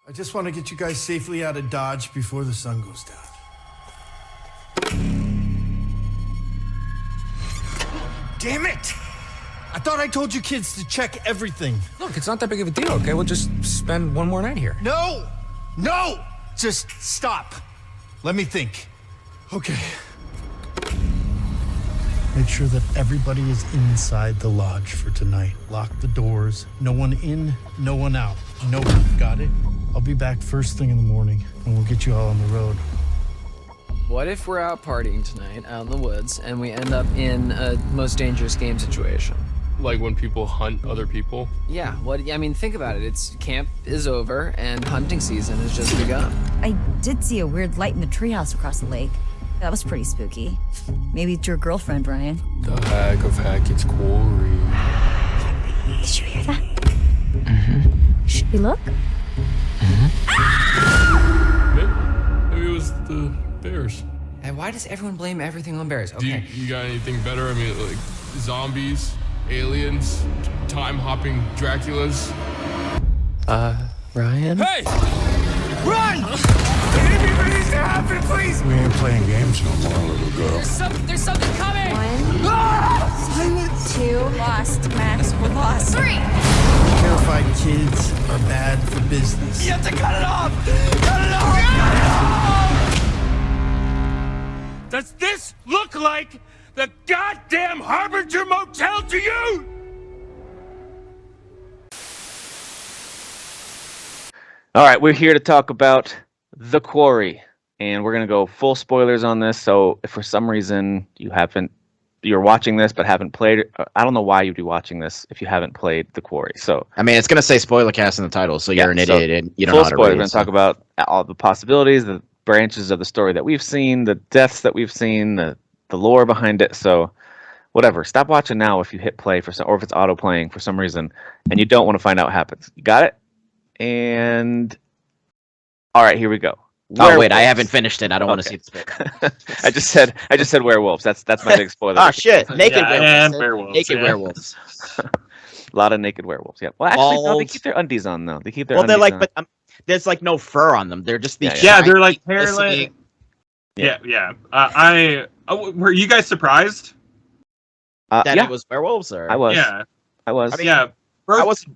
I just want to get you guys safely out of Dodge before the sun goes down. Damn it! I thought I told you kids to check everything. Look, it's not that big of a deal, okay? We'll just spend one more night here. No! No! Just stop. Let me think. Okay. Make sure that everybody is inside the lodge for tonight. Lock the doors. No one in, no one out. No one. Got it? I'll be back first thing in the morning, and we'll get you all on the road. What if we're out partying tonight, out in the woods, and we end up in a most dangerous game situation? Like when people hunt other people? Yeah, think about it. Camp is over, and hunting season has just begun. I did see a weird light in the treehouse across the lake. That was pretty spooky. Maybe it's your girlfriend, Ryan. The heck of heck, it's Quarry. Did you hear that? Mm-hmm. Should we look? Maybe it was the bears. And why does everyone blame everything on bears? Okay. Do you got anything better? I mean, like zombies, aliens, time-hopping Draculas? Ryan? Hey! Run! Anything needs to happen, please! We ain't playing games no more, little girl. There's something coming! 1, 2, lost. Max, we're lost. 3! Terrified kids are bad for business. You have to cut it off! Cut it off! Cut it off! Does this look like the goddamn Harbinger Motel to you? All right, we're here to talk about The Quarry, and we're going to go full spoilers on this. So if for some reason you're watching this but haven't played it, I don't know why you'd be watching this if you haven't played The Quarry. So I mean, it's going to say Spoilercast in the title, so you're an idiot and you don't know how to read. We're going to talk about all the possibilities, the branches of the story that we've seen, the deaths that we've seen, the lore behind it. So whatever, stop watching now if you hit play or if it's auto playing for some reason and you don't want to find out what happens. You got it? And all right, here we go. Oh wait, I haven't finished it. I don't want to see this bit. I just said werewolves. That's my big spoiler. Oh shit, naked werewolves. Naked yeah. werewolves. A lot of naked werewolves. Yeah. Well, actually, no, they keep their undies on though. They keep their. Well, they're undies like, on. but there's like no fur on them. They're just these. Yeah, they're like hairless. Yeah. Were you guys surprised? That it was werewolves, or I was. Yeah. I was. I mean, yeah. I was.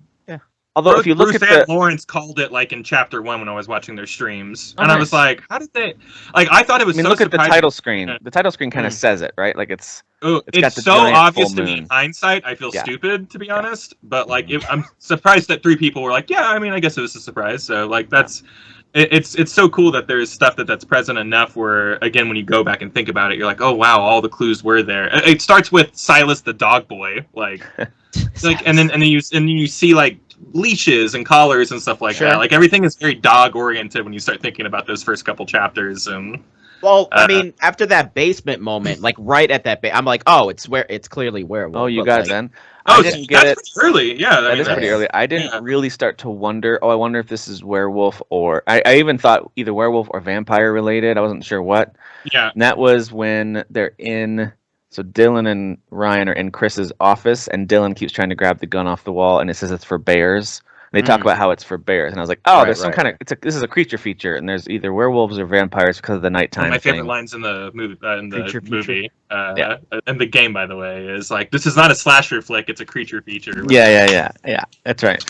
Although if you look Bruce at and Lawrence called it like in chapter 1 when I was watching their streams, and I was like, "How did they?" Like, I thought it was. look at the title screen. The title screen kind of says it, right? Like it's got the so giant obvious full to me moon. in hindsight. I feel stupid, to be honest. But like, I'm surprised that 3 people were like, "Yeah, I mean, I guess it was a surprise." So like, that's it's so cool that there's stuff that's present enough where, again, when you go back and think about it, you're like, "Oh wow, all the clues were there." It starts with Silas the dog boy, like, and then you see like leashes and collars and stuff like that. Like everything is very dog oriented when you start thinking about those first couple chapters. And well, I mean, after that basement moment, like right at that, I'm like, oh, it's clearly werewolf. Oh, you got it then. Oh, I didn't get it. Pretty early. Yeah, that is pretty early. I didn't really start to wonder. Oh, I wonder if this is werewolf or I even thought either werewolf or vampire related. I wasn't sure what. Yeah. And that was when they're in. So Dylan and Ryan are in Chris's office, and Dylan keeps trying to grab the gun off the wall, and it says it's for bears. And they talk about how it's for bears, and I was like, "Oh, there's some kind of this is a creature feature, and there's either werewolves or vampires because of the nighttime." One of my favorite thing. lines in the movie, Creature and the game, by the way, is like, "This is not a slasher flick; it's a creature feature." Yeah. That's right.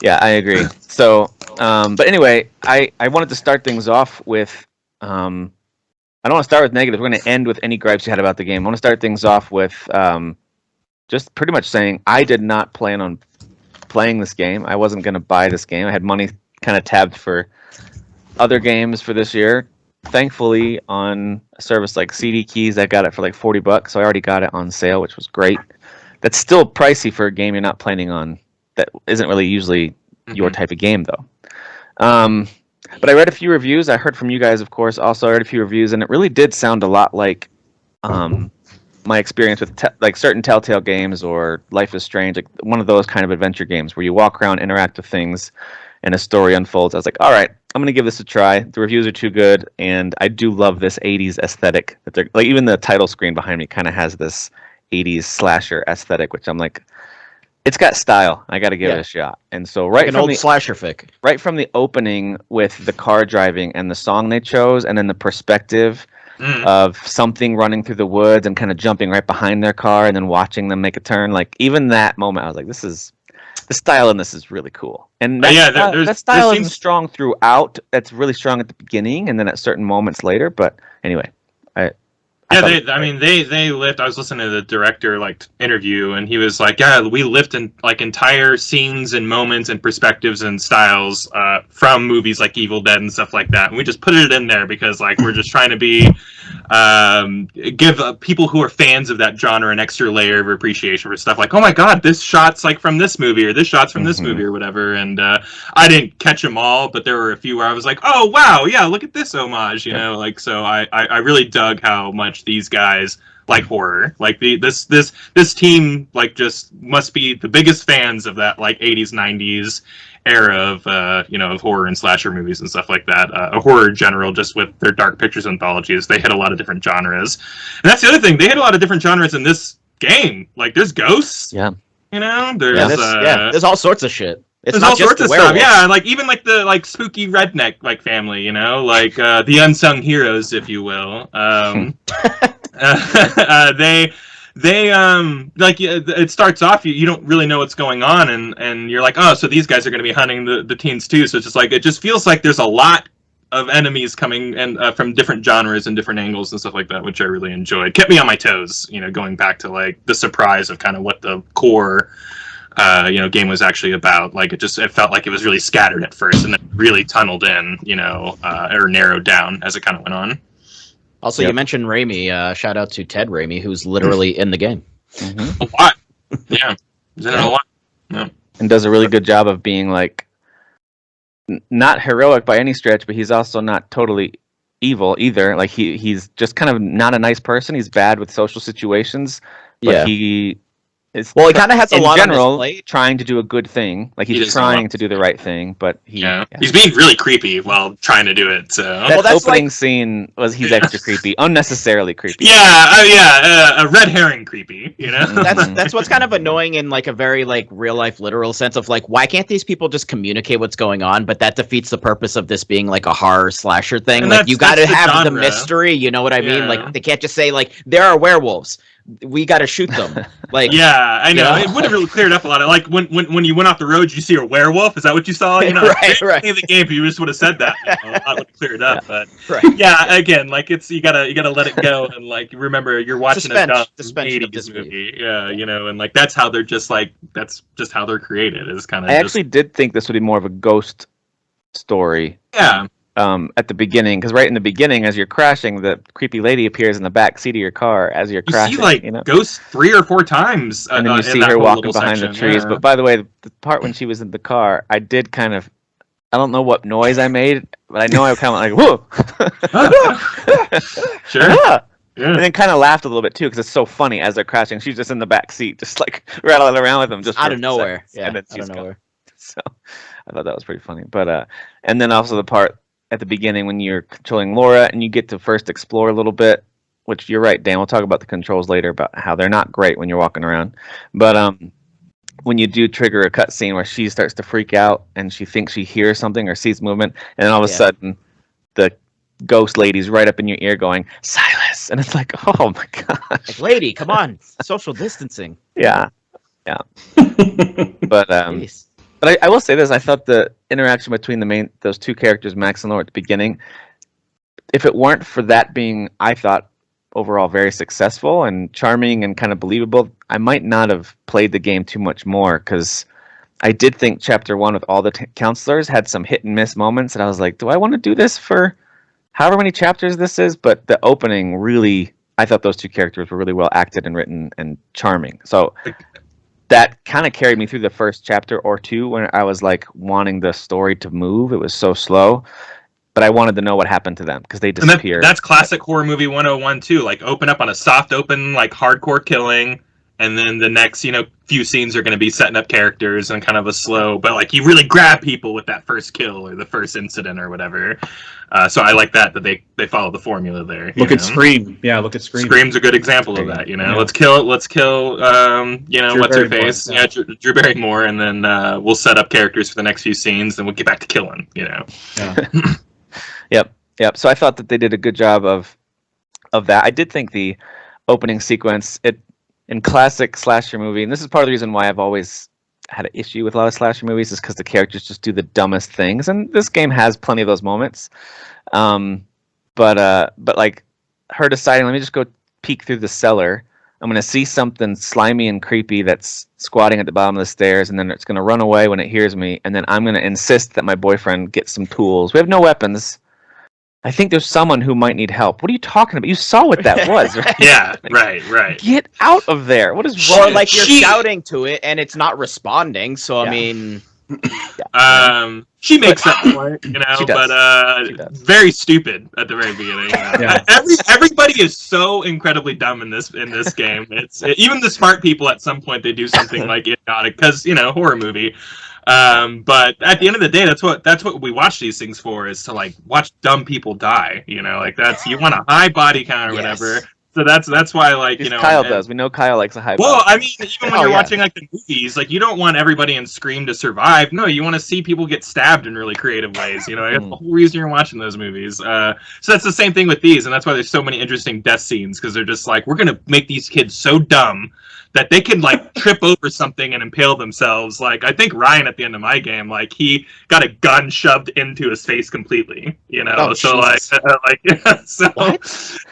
Yeah, I agree. So, but anyway, I wanted to start things off with. I don't want to start with negatives. We're going to end with any gripes you had about the game. I want to start things off with just pretty much saying I did not plan on playing this game. I wasn't going to buy this game. I had money kind of tabbed for other games for this year. Thankfully, on a service like CD Keys, I got it for like $40, so I already got it on sale, which was great. That's still pricey for a game you're not planning on. That isn't really usually your type of game, though. But I read a few reviews. I heard from you guys, of course. Also, I read a few reviews, and it really did sound a lot like my experience with like certain Telltale games or Life is Strange, like one of those kind of adventure games where you walk around, interact with things, and a story unfolds. I was like, all right, I'm going to give this a try. The reviews are too good, and I do love this 80s aesthetic. That they're like, even the title screen behind me kind of has this 80s slasher aesthetic, which I'm like, It's got style. I got to give it a shot. And so right An from old the slasher fic. right from the opening with the car driving and the song they chose, and then the perspective of something running through the woods and kind of jumping right behind their car and then watching them make a turn. Like even that moment, I was like, the style in this is really cool. And that style isn't strong throughout. That's really strong at the beginning and then at certain moments later. But anyway, they lift. I was listening to the director interview, and he was like, "Yeah, we lift in entire scenes and moments and perspectives and styles from movies like Evil Dead and stuff like that, and we just put it in there because we're just trying to give people who are fans of that genre an extra layer of appreciation for stuff like, oh my god, this shot's from this movie or this shot's from this movie or whatever." And I didn't catch them all, but there were a few where I was like, "Oh wow, yeah, look at this homage," So I really dug how much these guys like horror. This team just must be the biggest fans of that 80s 90s era of horror and slasher movies and stuff like that. Horror in general, just with their dark pictures anthologies, they hit a lot of different genres. And that's the other thing, they hit a lot of different genres in this game. There's ghosts. Yeah. There's all sorts of shit. It's There's not all just sorts of stuff, yeah, and even the spooky redneck family, the unsung heroes, if you will. It starts off, you don't really know what's going on, and you're like, oh, so these guys are going to be hunting the teens too. So it's just it just feels like there's a lot of enemies coming and from different genres and different angles and stuff like that, which I really enjoyed. Kept me on my toes, going back to the surprise of kind of what the core game was actually about. It felt like it was really scattered at first and then really tunneled in, or narrowed down as it kind of went on. Also, you mentioned Raimi. Shout out to Ted Raimi, who's literally in the game. A lot. Yeah. He's in it a lot. Yeah. And does a really good job of being not heroic by any stretch, but he's also not totally evil either. He's just kind of not a nice person. He's bad with social situations, but he is he kind of has a lot in general, on his plate. Trying to do a good thing. He's trying to do the right thing, but he's being really creepy while trying to do it. So that opening scene he's extra creepy, unnecessarily creepy. A red herring creepy. That's what's kind of annoying in a very real life literal sense of why can't these people just communicate what's going on? But that defeats the purpose of this being a horror slasher thing. You got to have genre. The mystery. You know what I mean? They can't just say there are werewolves. We got to shoot them. I know. It would have really cleared up a lot. When you went off the road, you see a werewolf. Is that what you saw? Right. In the game, you just would have said that. A lot would have cleared up. But again, it's you gotta let it go and remember you're watching a 80s movie. Yeah, and that's how they're that's just how they're created. Is kind of. I actually did think this would be more of a ghost story. Yeah. At the beginning, because right in the beginning, as you're crashing, the creepy lady appears in the back seat of your car as you're crashing. You see ghosts 3 or 4 times, and then you see her walking behind the trees. Yeah. But by the way, the part when she was in the car, I did I don't know what noise I made, but I know I kind of whoa. Sure. Yeah. And then kind of laughed a little bit too because it's so funny as they're crashing. She's just in the back seat, just rattling around with them, just out of nowhere. Yeah, and then out of nowhere. So I thought that was pretty funny. But and then also the part at the beginning when you're controlling Laura and you get to first explore a little bit, which you're right, Dan, we'll talk about the controls later about how they're not great when you're walking around. But when you do trigger a cutscene where she starts to freak out and she thinks she hears something or sees movement, and then all of a sudden the ghost lady's right up in your ear going, Silas! And it's oh my gosh. Lady, come on. Social distancing. Yeah. But But I will say this: I thought the interaction between those two characters, Max and Laura, at the beginning, if it weren't for that being, I thought, overall very successful and charming and kind of believable, I might not have played the game too much more because I did think Chapter 1 with all the counselors had some hit and miss moments, and I was like, do I want to do this for however many chapters this is? But the opening really, I thought those two characters were really well acted and written and charming. So that kind of carried me through the first chapter or two when I was wanting the story to move. It was so slow, but I wanted to know what happened to them because they disappeared. That's classic horror movie 101 too. Open up on a soft open, hardcore killing, and then the next few scenes are going to be setting up characters and kind of a slow, but like you really grab people with that first kill or the first incident or whatever. So I like that they follow the formula there. Look at Scream. Yeah, look at Scream. Scream's a good example of that. Let's kill what's her face? Yeah, Drew Barrymore, and then we'll set up characters for the next few scenes, then we'll get back to killing. Yeah. Yep. So I thought that they did a good job of that. I did think the opening sequence, in classic slasher movie, and this is part of the reason why I've always had an issue with a lot of slasher movies, is because the characters just do the dumbest things, and this game has plenty of those moments. But like her deciding, let me just go peek through the cellar. I'm gonna see something slimy and creepy that's squatting at the bottom of the stairs, and then it's gonna run away when it hears me, and then I'm gonna insist that my boyfriend get some tools. We have no weapons. I think there's someone who might need help. What are you talking about? You saw what that was, right? Yeah, right. Get out of there. What is wrong? Or like you're shouting to it and it's not responding. So I mean, she makes up for it, but very stupid at the very beginning. Everybody is so incredibly dumb in this game. It's even the smart people at some point they do something like idiotic because horror movie. But at the end of the day, that's what we watch these things for, is to like watch dumb people die. You want a high body count or whatever. So that's why, like, Kyle does. We know Kyle likes a high body. Well, I mean, even when you're watching like the movies, like you don't want everybody in Scream to survive. No, you want to see people get stabbed in really creative ways. That's the whole reason you're watching those movies. So that's the same thing with these, and that's why there's so many interesting death scenes, because they're just like, we're gonna make these kids so dumb that they can like trip over something and impale themselves. Like I think Ryan at the end of my game, like he got a gun shoved into his face completely. Oh, so Jesus.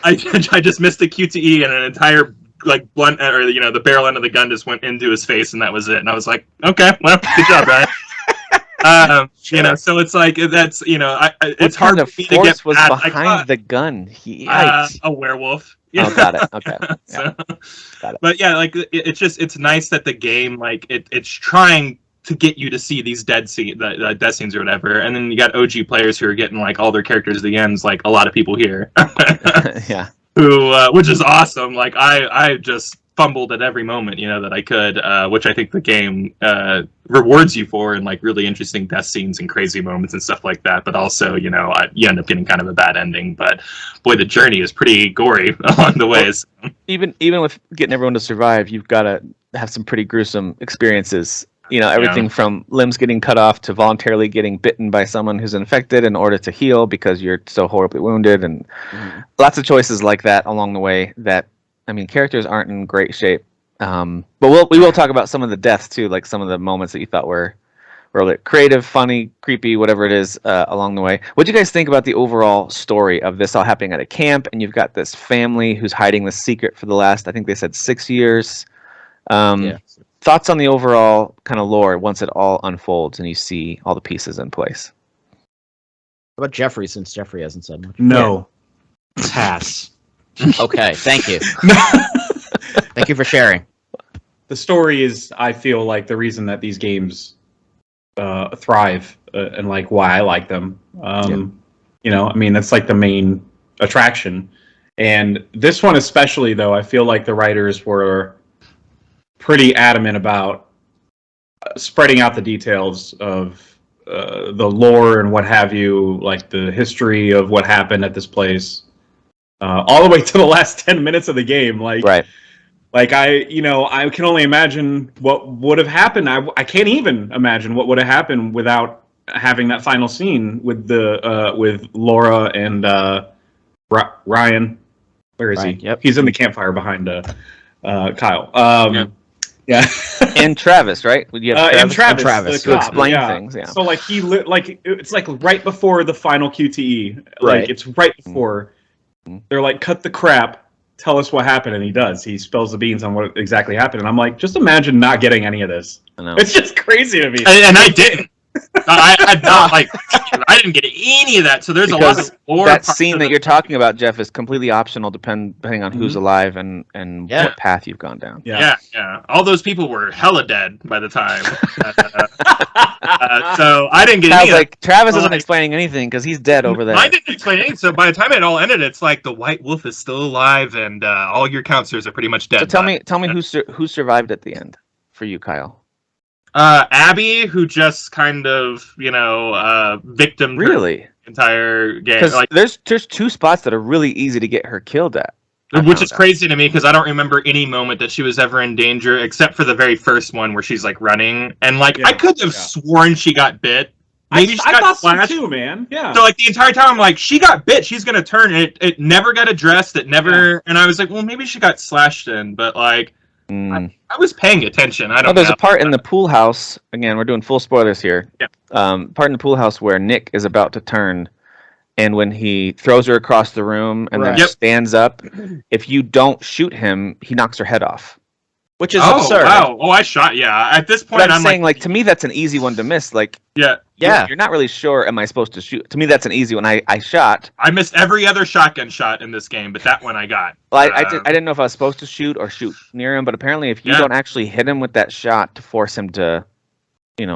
I just missed a QTE and an entire like blunt or the barrel end of the gun just went into his face, and that was it. And I was like, okay, well, good job, Ryan. So it's like that's it's hard for me to get was mad. behind the gun. A werewolf. Oh, got it. Okay. Got it. But yeah, like it's nice that the game like it's trying to get you to see these death scenes or whatever, and then you got OG players who are getting like all their characters at the ends, like a lot of people here. Yeah. Who, which is awesome. Like I just fumbled at every moment, that I could, which I think the game rewards you for, in like really interesting death scenes and crazy moments and stuff like that. But also, you end up getting kind of a bad ending. But boy, the journey is pretty gory along the ways. Even with getting everyone to survive, you've got to have some pretty gruesome experiences. Everything from limbs getting cut off to voluntarily getting bitten by someone who's infected in order to heal because you're so horribly wounded, and lots of choices like that along the way that, I mean, characters aren't in great shape. But we will talk about some of the deaths too, like some of the moments that you thought were creative, funny, creepy, whatever it is along the way. What do you guys think about the overall story of this all happening at a camp, and you've got this family who's hiding the secret for the last, I think they said 6 years. Thoughts on the overall kind of lore once it all unfolds and you see all the pieces in place? How about Jeffrey, since Jeffrey hasn't said much? No. Pass. Okay, thank you. Thank you for sharing. The story is, I feel like, the reason that these games thrive and like why I like them. I mean, that's like the main attraction. And this one especially, though, I feel like the writers were pretty adamant about spreading out the details of the lore and what have you, like the history of what happened at this place, all the way to the last 10 minutes of the game. Like, right. Like I can only imagine what would have happened. I can't even imagine what would have happened without having that final scene with with Laura and Ryan. Where is he? Yep. He's in the campfire behind Kyle. Yeah. And Travis, right? You have and Travis to explain things. Yeah. So like it's like right before the final QTE. Right. Like it's right before. They're like, cut the crap. Tell us what happened, and he does. He spills the beans on what exactly happened, and I'm like, just imagine not getting any of this. I know. It's just crazy to me. And I didn't. I had not like I didn't get any of that. So there's a lot of lore. That scene that you're talking about, Jeff, is completely optional depending on who's alive and what path you've gone down. Yeah. All those people were hella dead by the time. So I didn't get any of that. Travis isn't explaining anything because he's dead over there. I didn't explain anything. So by the time it all ended, it's like the White Wolf is still alive and all your counselors are pretty much dead. So tell me who survived at the end for you, Kyle? Abby, who just kind of, victim really entire game. Because there's 2 spots that are really easy to get her killed at. Which is crazy to me because I don't remember any moment that she was ever in danger except for the very first one where she's like running and I could have sworn she got bit. Maybe she got splashed too, man. Yeah. So the entire time I'm like, she got bit. She's gonna turn. It never got addressed. It never. And I was like, well, maybe she got slashed in, but I was paying attention. I don't know. There's a part in the pool house. Again, we're doing full spoilers here. Yeah. Part in the pool house where Nick is about to turn. And when he throws her across the room and then stands up, if you don't shoot him, he knocks her head off. Which is absurd. Wow. Oh, I shot. Yeah. At this point, I'm saying, to me, that's an easy one to miss. You're not really sure. Am I supposed to shoot? To me, that's an easy one. I shot. I missed every other shotgun shot in this game, but that one I got. Well, I didn't know if I was supposed to shoot or shoot near him, but apparently, if you don't actually hit him with that shot to force him to, get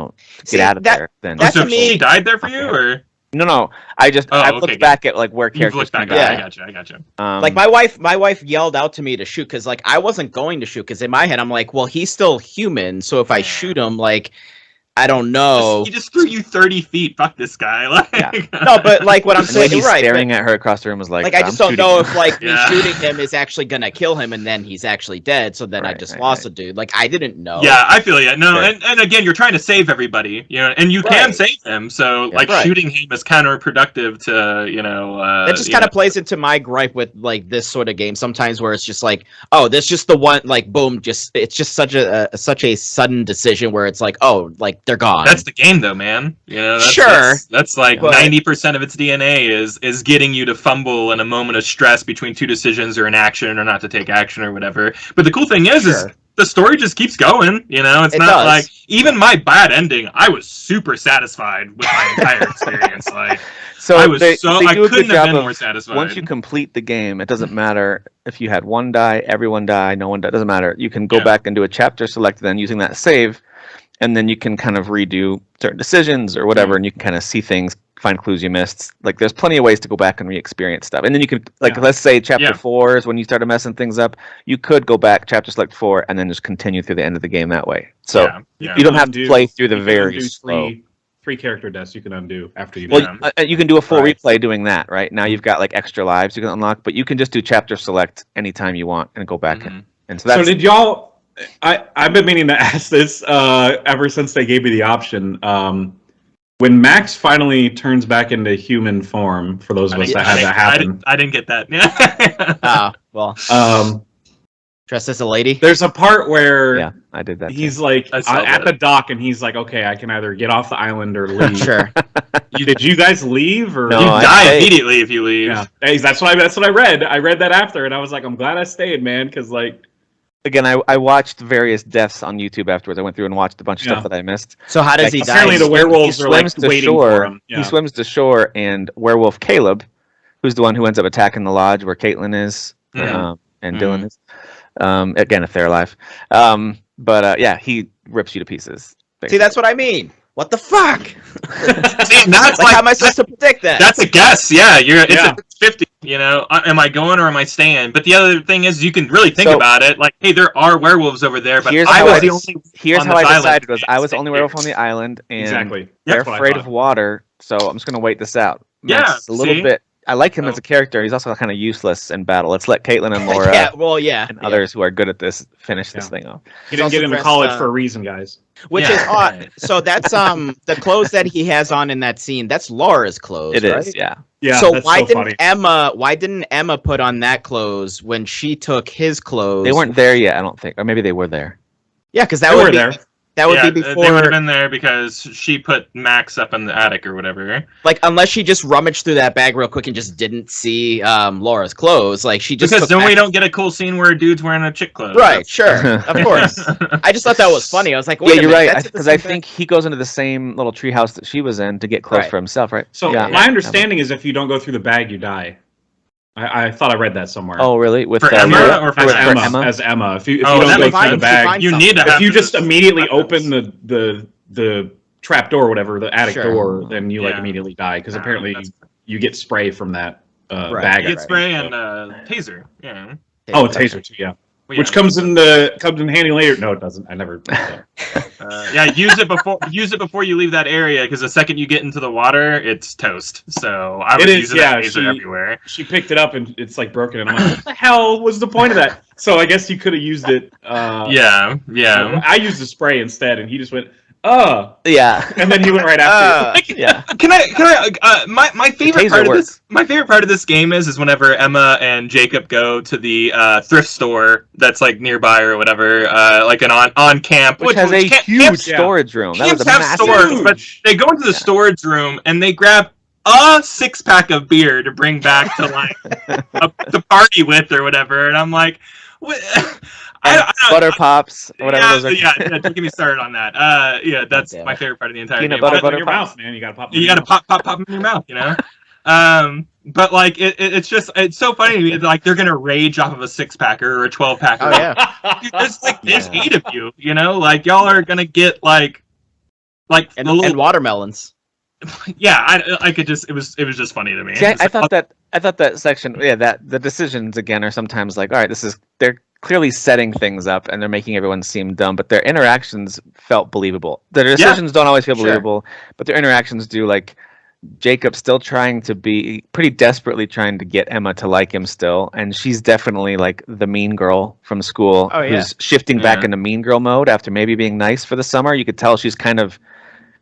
out of there, then she died there for you, or. No. I looked back at where characters can die. I gotcha. My wife yelled out to me to shoot because I wasn't going to shoot because in my head I'm like, well, he's still human, so if I shoot him, I don't know. He just threw you 30 feet. Fuck this guy. No, but what I'm saying, he's staring at her across the room was I just don't know if me shooting him is actually gonna kill him, and then he's actually dead. So then I just lost a dude. I didn't know. Yeah, I feel you. No, and again, you're trying to save everybody, and you can save him. So shooting him is counterproductive to That just kind of plays into my gripe with this sort of game sometimes, where it's just oh, this just the one boom, it's just such a sudden decision where it's they're gone. That's the game, though, man. That's 90% of its DNA is getting you to fumble in a moment of stress between 2 decisions or an action or not to take action or whatever. But the cool thing is the story just keeps going. It's not even my bad ending. I was super satisfied with my entire experience. So I couldn't have been more satisfied. Once you complete the game, it doesn't matter if you had one die, everyone die, no one die. It doesn't matter. You can go back and do a chapter select, then using that save. And then you can kind of redo certain decisions or whatever, and you can kind of see things, find clues you missed. There's plenty of ways to go back and re-experience stuff. And then you could, let's say chapter 4 is when you started messing things up. You could go back, chapter select 4, and then just continue through the end of the game that way. So you don't have to play through the very slow. 3 character deaths you can undo after you. You can do a full replay doing that. Right now, you've got extra lives you can unlock, but you can just do chapter select anytime you want and go back and so that's. So did y'all? I've been meaning to ask this ever since they gave me the option. When Max finally turns back into human form, for those of us that had that happen, I didn't get that. Yeah. Dressed as a lady. There's a part where I did that. He's at the dock, and he's like, "Okay, I can either get off the island or leave." Sure. Did you guys leave, or no, you die immediately if you leave? Yeah, hey, that's what I read. I read that after, and I was like, "I'm glad I stayed, man," because Again, I watched various deaths on YouTube afterwards. I went through and watched a bunch of stuff that I missed. So how does he die? Apparently the werewolves are waiting for him. Yeah. He swims to shore, and werewolf Caleb, who's the one who ends up attacking the lodge where Caitlin is and Dylan is. Again, if they're alive. He rips you to pieces. Basically. See, that's what I mean. What the fuck? See, that's how am I supposed to predict that? That's a guess. Yeah, it's a 50. Am I going or am I staying? But the other thing is, you can really think about it. Hey, there are werewolves over there, but here's how I decided was I was the only werewolf on the island, and they're afraid of water. So I'm just gonna wait this out. Max, a little bit. I like him as a character. He's also kind of useless in battle. Let's let Caitlin and Laura, and others who are good at this finish this thing off. He didn't get into college for a reason, guys. Which is odd. So that's the clothes that he has on in that scene. That's Laura's clothes. It is, yeah. Yeah. So why didn't Emma put on that clothes when she took his clothes? They weren't there yet, I don't think, or maybe they were there. Yeah, because that would be. There. That would be before. They would have been there because she put Max up in the attic or whatever. Like, unless she just rummaged through that bag real quick and just didn't see Laura's clothes. Like, she just because then we don't get a cool scene where a dude's wearing a chick clothes. Right, sure, of course. I just thought that was funny. I was like, wait, you're minute, right, because I think he goes into the same little treehouse that she was in to get clothes for himself, right? So my understanding is if you don't go through the bag, you die. I thought I read that somewhere. Oh, really? With for Emma or for Emma? As Emma. If you don't go through the bag, you need to have. If you just immediately open the trap door, or whatever, the attic door, then you like immediately die because apparently you get spray from that bag. You get spray and taser. Yeah. Oh, a taser too. Yeah. Well, which comes in handy later. No, it doesn't. I never. Use it before you leave that area because the second you get into the water, it's toast. So I would use it everywhere. She picked it up and it's like broken, and I'm like, what the hell was the point of that? So I guess you could have used it. Yeah. I used the spray instead, and he just went, yeah, and then he went right after. Can I? My favorite part of this game is whenever Emma and Jacob go to the thrift store that's like nearby or whatever, like an on camp, which has a huge storage room. That was a massive stores, but they go into the storage room and they grab a 6-pack of beer to bring back to like to party with or whatever, and I'm like, what? Butter pops, whatever those are. Don't get me started on that. That's my favorite part of the entire peanut game. butter in your mouth, man. You gotta pop. You gotta pop them in your mouth, you know. But like it's so funny to me. Like they're gonna rage off of a 6-packer or a 12-packer. Oh yeah. There's like there's 8 of you, you know. Like y'all are gonna get like and watermelons. Yeah, it was just funny to me. See, I thought that section, that the decisions again are sometimes like, all right, they're clearly setting things up and they're making everyone seem dumb, but their interactions felt believable. Their decisions don't always feel believable, but their interactions do. Like Jacob still trying to be pretty desperately trying to get Emma to like him still, and she's definitely like the mean girl from school who's shifting back into mean girl mode after maybe being nice for the summer. You could tell she's kind of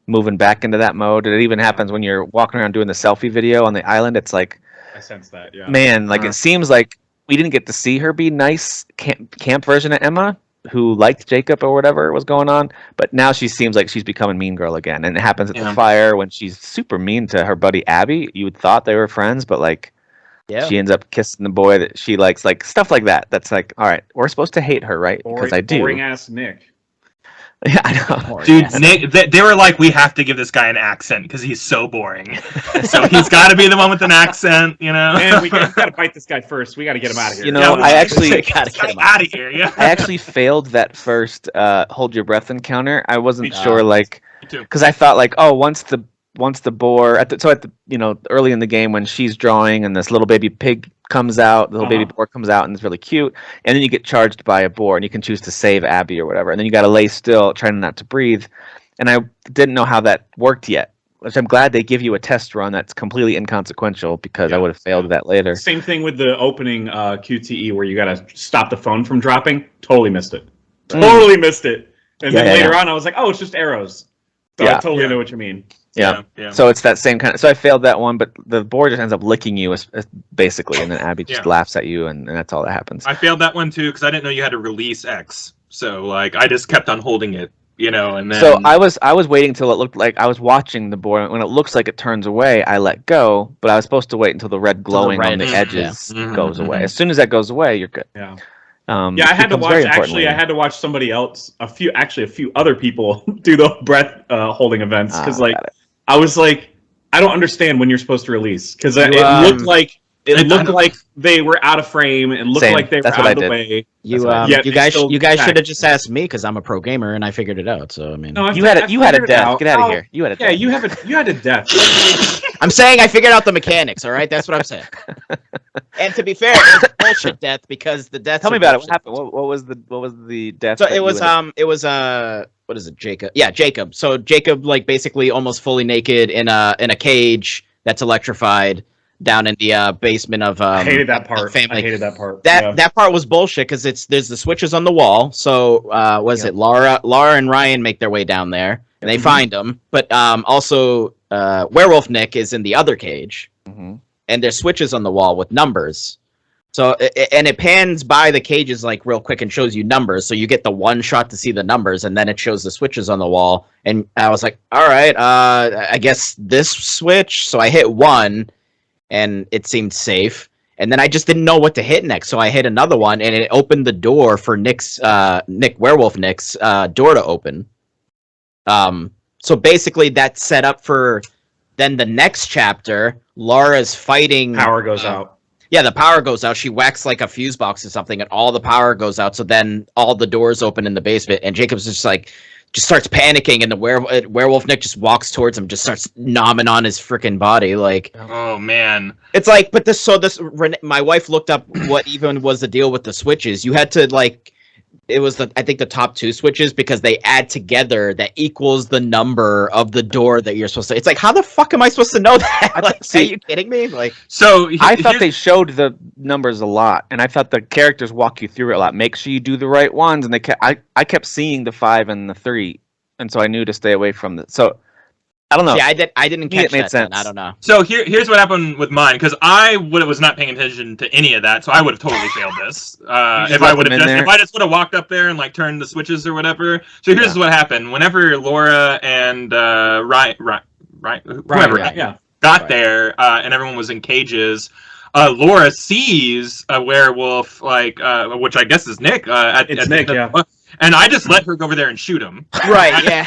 moving back into that mode. It even happens when you're walking around doing the selfie video on the island. It's like, I sense that, man, like it seems like we didn't get to see her be nice camp version of Emma who liked Jacob or whatever was going on, but now she seems like she's becoming mean girl again, and it happens at the fire when she's super mean to her buddy Abby. You would thought they were friends, but like she ends up kissing the boy that she likes, like stuff like that. That's like, all right, we're supposed to hate her, right? Because I do. Boring ass Nick. Yeah, I know. Dude, Nick, they were like, we have to give this guy an accent because he's so boring. So he's got to be the one with an accent, you know? Man, we got to bite this guy first. We got to get him out of here. You know, I actually got to get him out of here. Yeah. I actually failed that first hold your breath encounter. I wasn't sure, like, because I thought like, oh, once the boar early in the game when she's drawing and this little baby pig comes out, the little baby boar comes out and it's really cute, and then you get charged by a boar and you can choose to save Abby or whatever, and then you got to lay still trying not to breathe, and I didn't know how that worked yet, which I'm glad they give you a test run that's completely inconsequential because I would have failed that later. Same thing with the opening QTE where you got to stop the phone from dropping. Totally missed it. Totally missed it. And then later on I was like, oh, it's just arrows. So I totally know what you mean. Yeah. So it's that same kind of. So I failed that one, but the board just ends up licking you, basically, and then Abby just laughs at you, and that's all that happens. I failed that one too because I didn't know you had to release X. So like I just kept on holding it, you know, and then. So I was waiting till it looked like I was watching the board. When it looks like it turns away, I let go, but I was supposed to wait until the red glowing on the edges goes away. As soon as that goes away, you're good. Yeah. I had to watch. Actually, I had to watch somebody else. A few other people do the breath holding events because, like, I was like, I don't understand when you're supposed to release because it looked like they were out of frame. It looked like they were out of the way. You guys should have just asked me because I'm a pro gamer and I figured it out. So I mean, you had a death. Get out of here. You had a death. Yeah, you had a death. I'm saying I figured out the mechanics. All right, that's what I'm saying. And to be fair, it was a bullshit death because the death. Tell me about it. What happened? What was the death? So it was what is it, Jacob? Yeah, Jacob. So Jacob, like, basically almost fully naked in a cage that's electrified down in the basement of I hated that part. Family. I hated that part. That part was bullshit because there's the switches on the wall. So it Laura and Ryan make their way down there and they find them, but also Werewolf Nick is in the other cage, and there's switches on the wall with numbers. So and it pans by the cages like real quick and shows you numbers. So you get the one shot to see the numbers, and then it shows the switches on the wall. And I was like, all right, I guess this switch. So I hit 1, and it seemed safe. And then I just didn't know what to hit next, so I hit another one, and it opened the door for Nick's Werewolf Nick's door to open. So basically, that's set up for then the next chapter. Laura's fighting. Power goes out. Yeah, the power goes out. She whacks like a fuse box or something, and all the power goes out. So then all the doors open in the basement, and Jacob's just starts panicking, and the werewolf Nick just walks towards him, just starts nomming on his freaking body. Like, oh man, it's like, but my wife looked up what even was the deal with the switches. You had to it was I think the top 2 switches, because they add together that equals the number of the door that you're supposed to. It's like, how the fuck am I supposed to know that? Are you kidding me? Like, so I thought they showed the numbers a lot, and I thought the characters walk you through it a lot. Make sure you do the right ones, and I kept seeing the 5 and the 3, and so I knew to stay away from it. So I don't know. Yeah, I didn't catch it made that. sense. Then. I don't know. So here's what happened with mine, because I was not paying attention to any of that, so I would have totally failed this if I just would have walked up there and turned the switches or whatever. So here's what happened. Whenever Laura and whoever got there, and everyone was in cages, Laura sees a werewolf, which I guess is Nick. Nick, yeah. And I just let her go over there and shoot him. Right, yeah.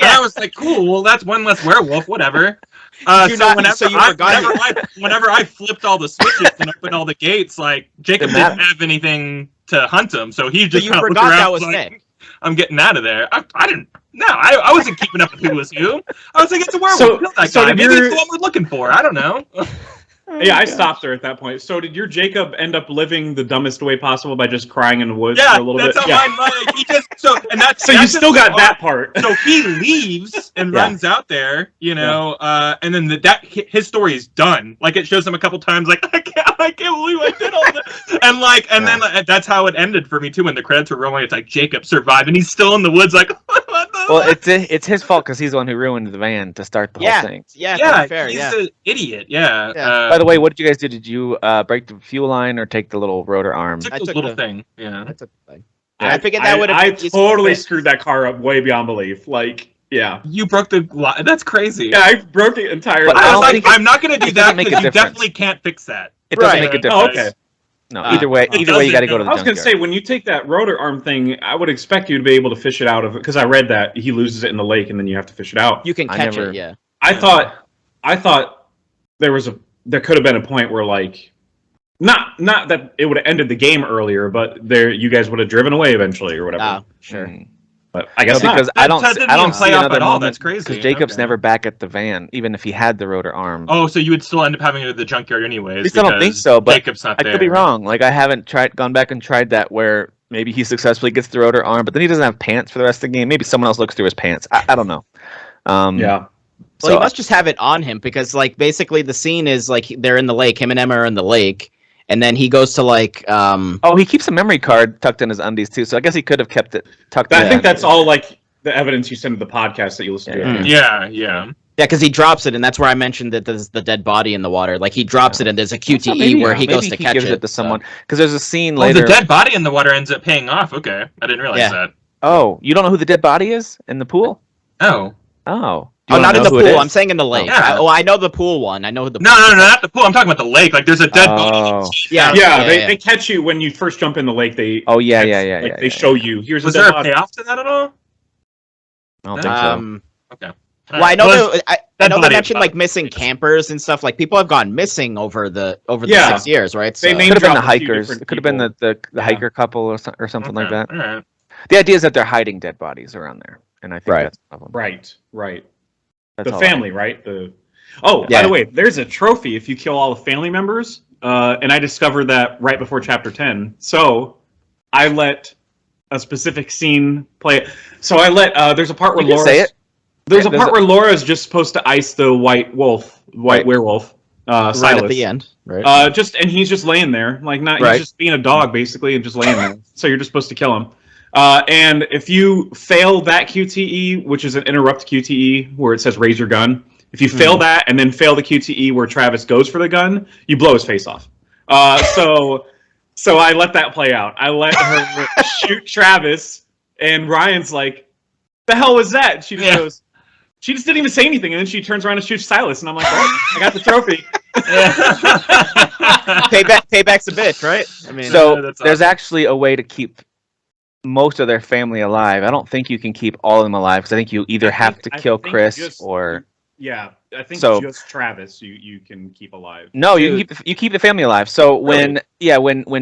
And I was like, cool, well, that's one less werewolf, whatever. Whenever I flipped all the switches and opened all the gates, Jacob didn't have anything to hunt him, so he just kind of looked around that was Nick. I'm getting out of there. I wasn't keeping up with who was who. I was like, it's a werewolf. Kill that guy. Maybe it's the one we're looking for. I don't know. Yeah, I stopped her at that point. So did your Jacob end up living the dumbest way possible by just crying in the woods for a little bit? Yeah, that's how mine. He just so you still got that part. So he leaves and runs out there, and then his story is done. It shows him a couple times, I can't believe I did all this, and then that's how it ended for me too. When the credits were rolling, it's like Jacob survived, and he's still in the woods, what the Well, it's his fault because he's the one who ruined the van to start the whole thing. Yeah, fair. He's an idiot. Yeah. By the way, what did you guys do? Did you break the fuel line or take the little rotor arm? I took the little thing. Yeah. I took the thing. I figured that would have. I totally screwed that car up way beyond belief. Yeah. You broke the. That's crazy. Yeah, I broke the entire. But I was like, I'm not going to do that because you definitely can't fix that. It doesn't make a difference. Oh, okay. No, either way, you got to go to the junkyard. I was going to say, when you take that rotor arm thing, I would expect you to be able to fish it out of it, because I read that he loses it in the lake and then you have to fish it out. You can catch it, yeah. I thought there could have been a point where not that it would have ended the game earlier, but you guys would have driven away eventually or whatever. Sure. But I guess because I don't see another moment. That's crazy. Because Jacob's never back at the van, even if he had the rotor arm. Oh, so you would still end up having it at the junkyard anyways. At least I don't think so, but Jacob's not there. I could be wrong. I haven't gone back and tried that where maybe he successfully gets the rotor arm, but then he doesn't have pants for the rest of the game. Maybe someone else looks through his pants. I don't know. Yeah. Well, he must just have it on him, because basically the scene is they're in the lake. Him and Emma are in the lake. And then he goes to he keeps a memory card tucked in his undies too. So I guess he could have kept it tucked in. I think that's all the evidence you send to the podcast that you listen to. Yeah. Yeah, because he drops it, and that's where I mentioned that there's the dead body in the water. He drops it, and there's a QTE where he goes to catch gives it to someone. Because there's a scene later. The dead body in the water ends up paying off. Okay, I didn't realize that. Oh, you don't know who the dead body is in the pool? Oh. Oh. Not in the pool. I'm saying in the lake. Yeah. I know the pool one. I know the. No, not the pool. I'm talking about the lake. There's a dead body. They catch you when you first jump in the lake. They. Oh yeah. They show you. Here's was there a payoff to that at all? I don't think so. Okay. Well, I know I know they mentioned missing campers and stuff. People have gone missing over the 6 years, right? So. It could have been the hikers. It could have been the hiker couple or something like that. Right. The idea is that they're hiding dead bodies around there, and I think that's the problem. Right. That's the family, right? By the way, there's a trophy if you kill all the family members, and I discovered that right before chapter 10. So I let a specific scene play. So I let there's a part where Laura. There's a part where Laura is just supposed to ice the white werewolf, Silas. Right at the end, right? And he's just laying there, he's just being a dog basically, and just laying there. So you're just supposed to kill him. And if you fail that QTE, which is an interrupt QTE where it says raise your gun, if you fail that and then fail the QTE where Travis goes for the gun, you blow his face off. So I let that play out. I let her shoot Travis, and Ryan's like, "The hell was that?" She just goes, she just didn't even say anything, and then she turns around and shoots Silas, and I'm like, "Oh, I got the trophy." Payback's a bitch, right? I mean, so there's actually a way to keep most of their family alive. I don't think you can keep all of them alive because I think you either have to kill Chris or. Yeah, I think just Travis you can keep alive. No, you keep the family alive. So when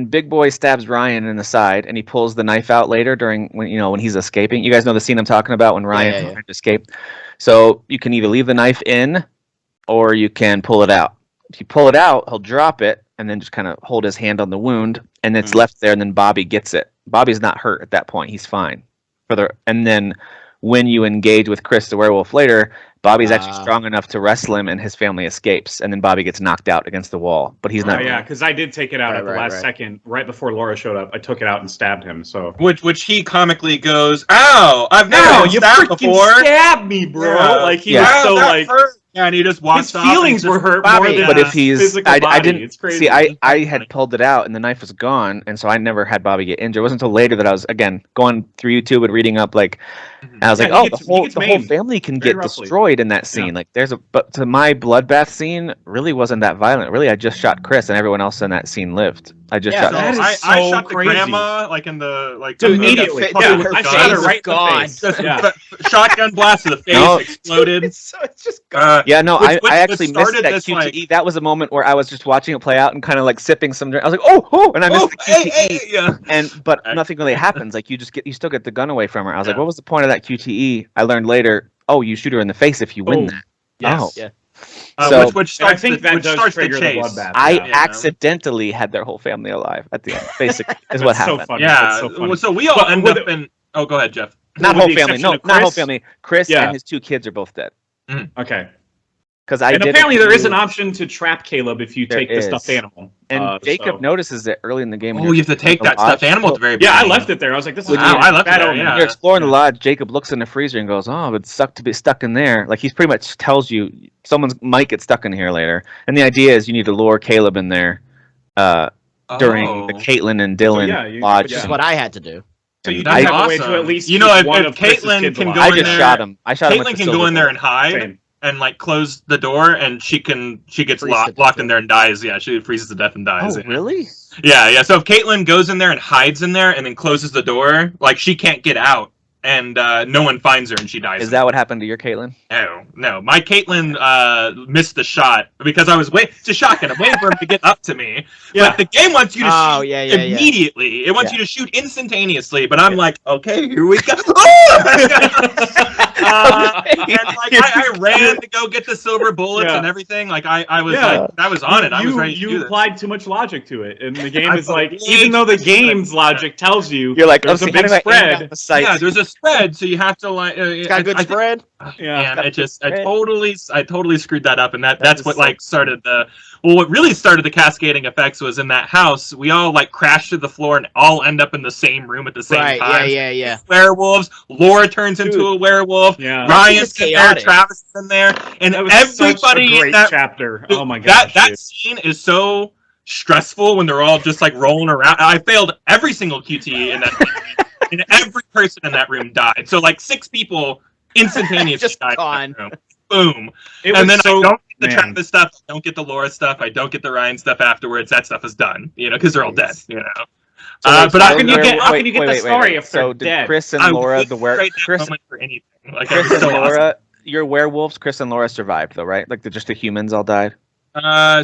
Big Boy stabs Ryan in the side and he pulls the knife out later when he's escaping. You guys know the scene I'm talking about when Ryan's trying to escape. So you can either leave the knife in or you can pull it out. If you pull it out, he'll drop it and then just kind of hold his hand on the wound, and it's left there, and then Bobby gets it. Bobby's not hurt at that point; he's fine. And then when you engage with Chris the werewolf later, Bobby's actually strong enough to wrestle him, and his family escapes, and then Bobby gets knocked out against the wall, but he's not. Yeah, because I did take it out at the last second, right before Laura showed up. I took it out and stabbed him. So which he comically goes, "Ow! I've never been stabbed before. Stabbed me, bro!" Yeah. Like he was so like. Hurt. Yeah, and he just walks off. His feelings were hurt more than but if he's, physical body. I didn't it's crazy. see. I had pulled it out, and the knife was gone, and so I never had Bobby get injured. It wasn't until later that I was again going through YouTube and reading up, like, and I was like, the whole family can get destroyed in that scene. Like, but to my bloodbath scene really wasn't that violent. Really, I just shot Chris, and everyone else in that scene lived. I just shot. I shot the grandma like in the immediately. I shot her right in the face. Shotgun blast to the face, exploded. So it's just gone. I actually missed that QTE. That was a moment where I was just watching it play out and kind of like sipping some drink. I was like, oh, and I missed the QTE. But nothing really happens. Like you still get the gun away from her. I was like, what was the point of that QTE? I learned later, you shoot her in the face if you win that. Yes. Yeah. Which starts the chase. I accidentally had their whole family alive at the end. Basically, is what happened. So funny. Yeah. So we all end up in. Oh, go ahead, Jeff. Not whole family. No, not whole family. Chris and his 2 kids are both dead. Okay. Because apparently there is an option to trap Caleb if you take the stuffed animal. And Jacob notices it early in the game. You have to take that stuffed animal at the very beginning. Yeah, I left it there. I was like, this is I left it there. When you're exploring the lodge, Jacob looks in the freezer and goes, "Oh, it sucked to be stuck in there." Like he's pretty much tells you someone might get stuck in here later. And the idea is you need to lure Caleb in there during the Caitlin and Dylan lodge. Which is what I had to do. So you don't have a way to at least if Caitlin can go in there, shot him. I shot him. Caitlin can go in there and hide and like close the door, and she gets locked in there and dies. Yeah, she freezes to death and dies. Oh, really? Yeah. So if Caitlin goes in there and hides in there and then closes the door, like she can't get out, and no one finds her, and she dies. Is that what happened to your Caitlin? No. My Caitlin missed the shot because I was it's a shotgun. I'm waiting for him to get up to me. Yeah. But the game wants you to shoot immediately. It wants you to shoot instantaneously. But I'm like, okay, here we go. I ran to go get the silver bullets and everything. Like I was on it. I was ready to do this. You applied too much logic to it, and the game is like, even though the game's logic tells you, you're like, there's a big spread. Yeah, there's a spread, so you have to like. It's got a good spread. Yeah, and I totally screwed that up, and that's what like started the. Well, what really started the cascading effects was in that house. We all like crash to the floor and all end up in the same room at the same time. Yeah. Werewolves. Laura turns into a werewolf. Yeah. Ryan's in there. Travis is in there, and everybody. Such a great chapter. Oh my god. That scene is so stressful when they're all just like rolling around. I failed every single QTE in that. And every person in that room died. So like 6 people instantaneously died in that room. Boom. And then I don't get the Travis stuff, I don't get the Laura stuff, I don't get the Ryan stuff afterwards. That stuff is done, because they're all dead, but how can you get the story if they're dead? Chris and Laura, Chris and Laura, your werewolves, Chris and Laura survived though, right? Like just the humans all died?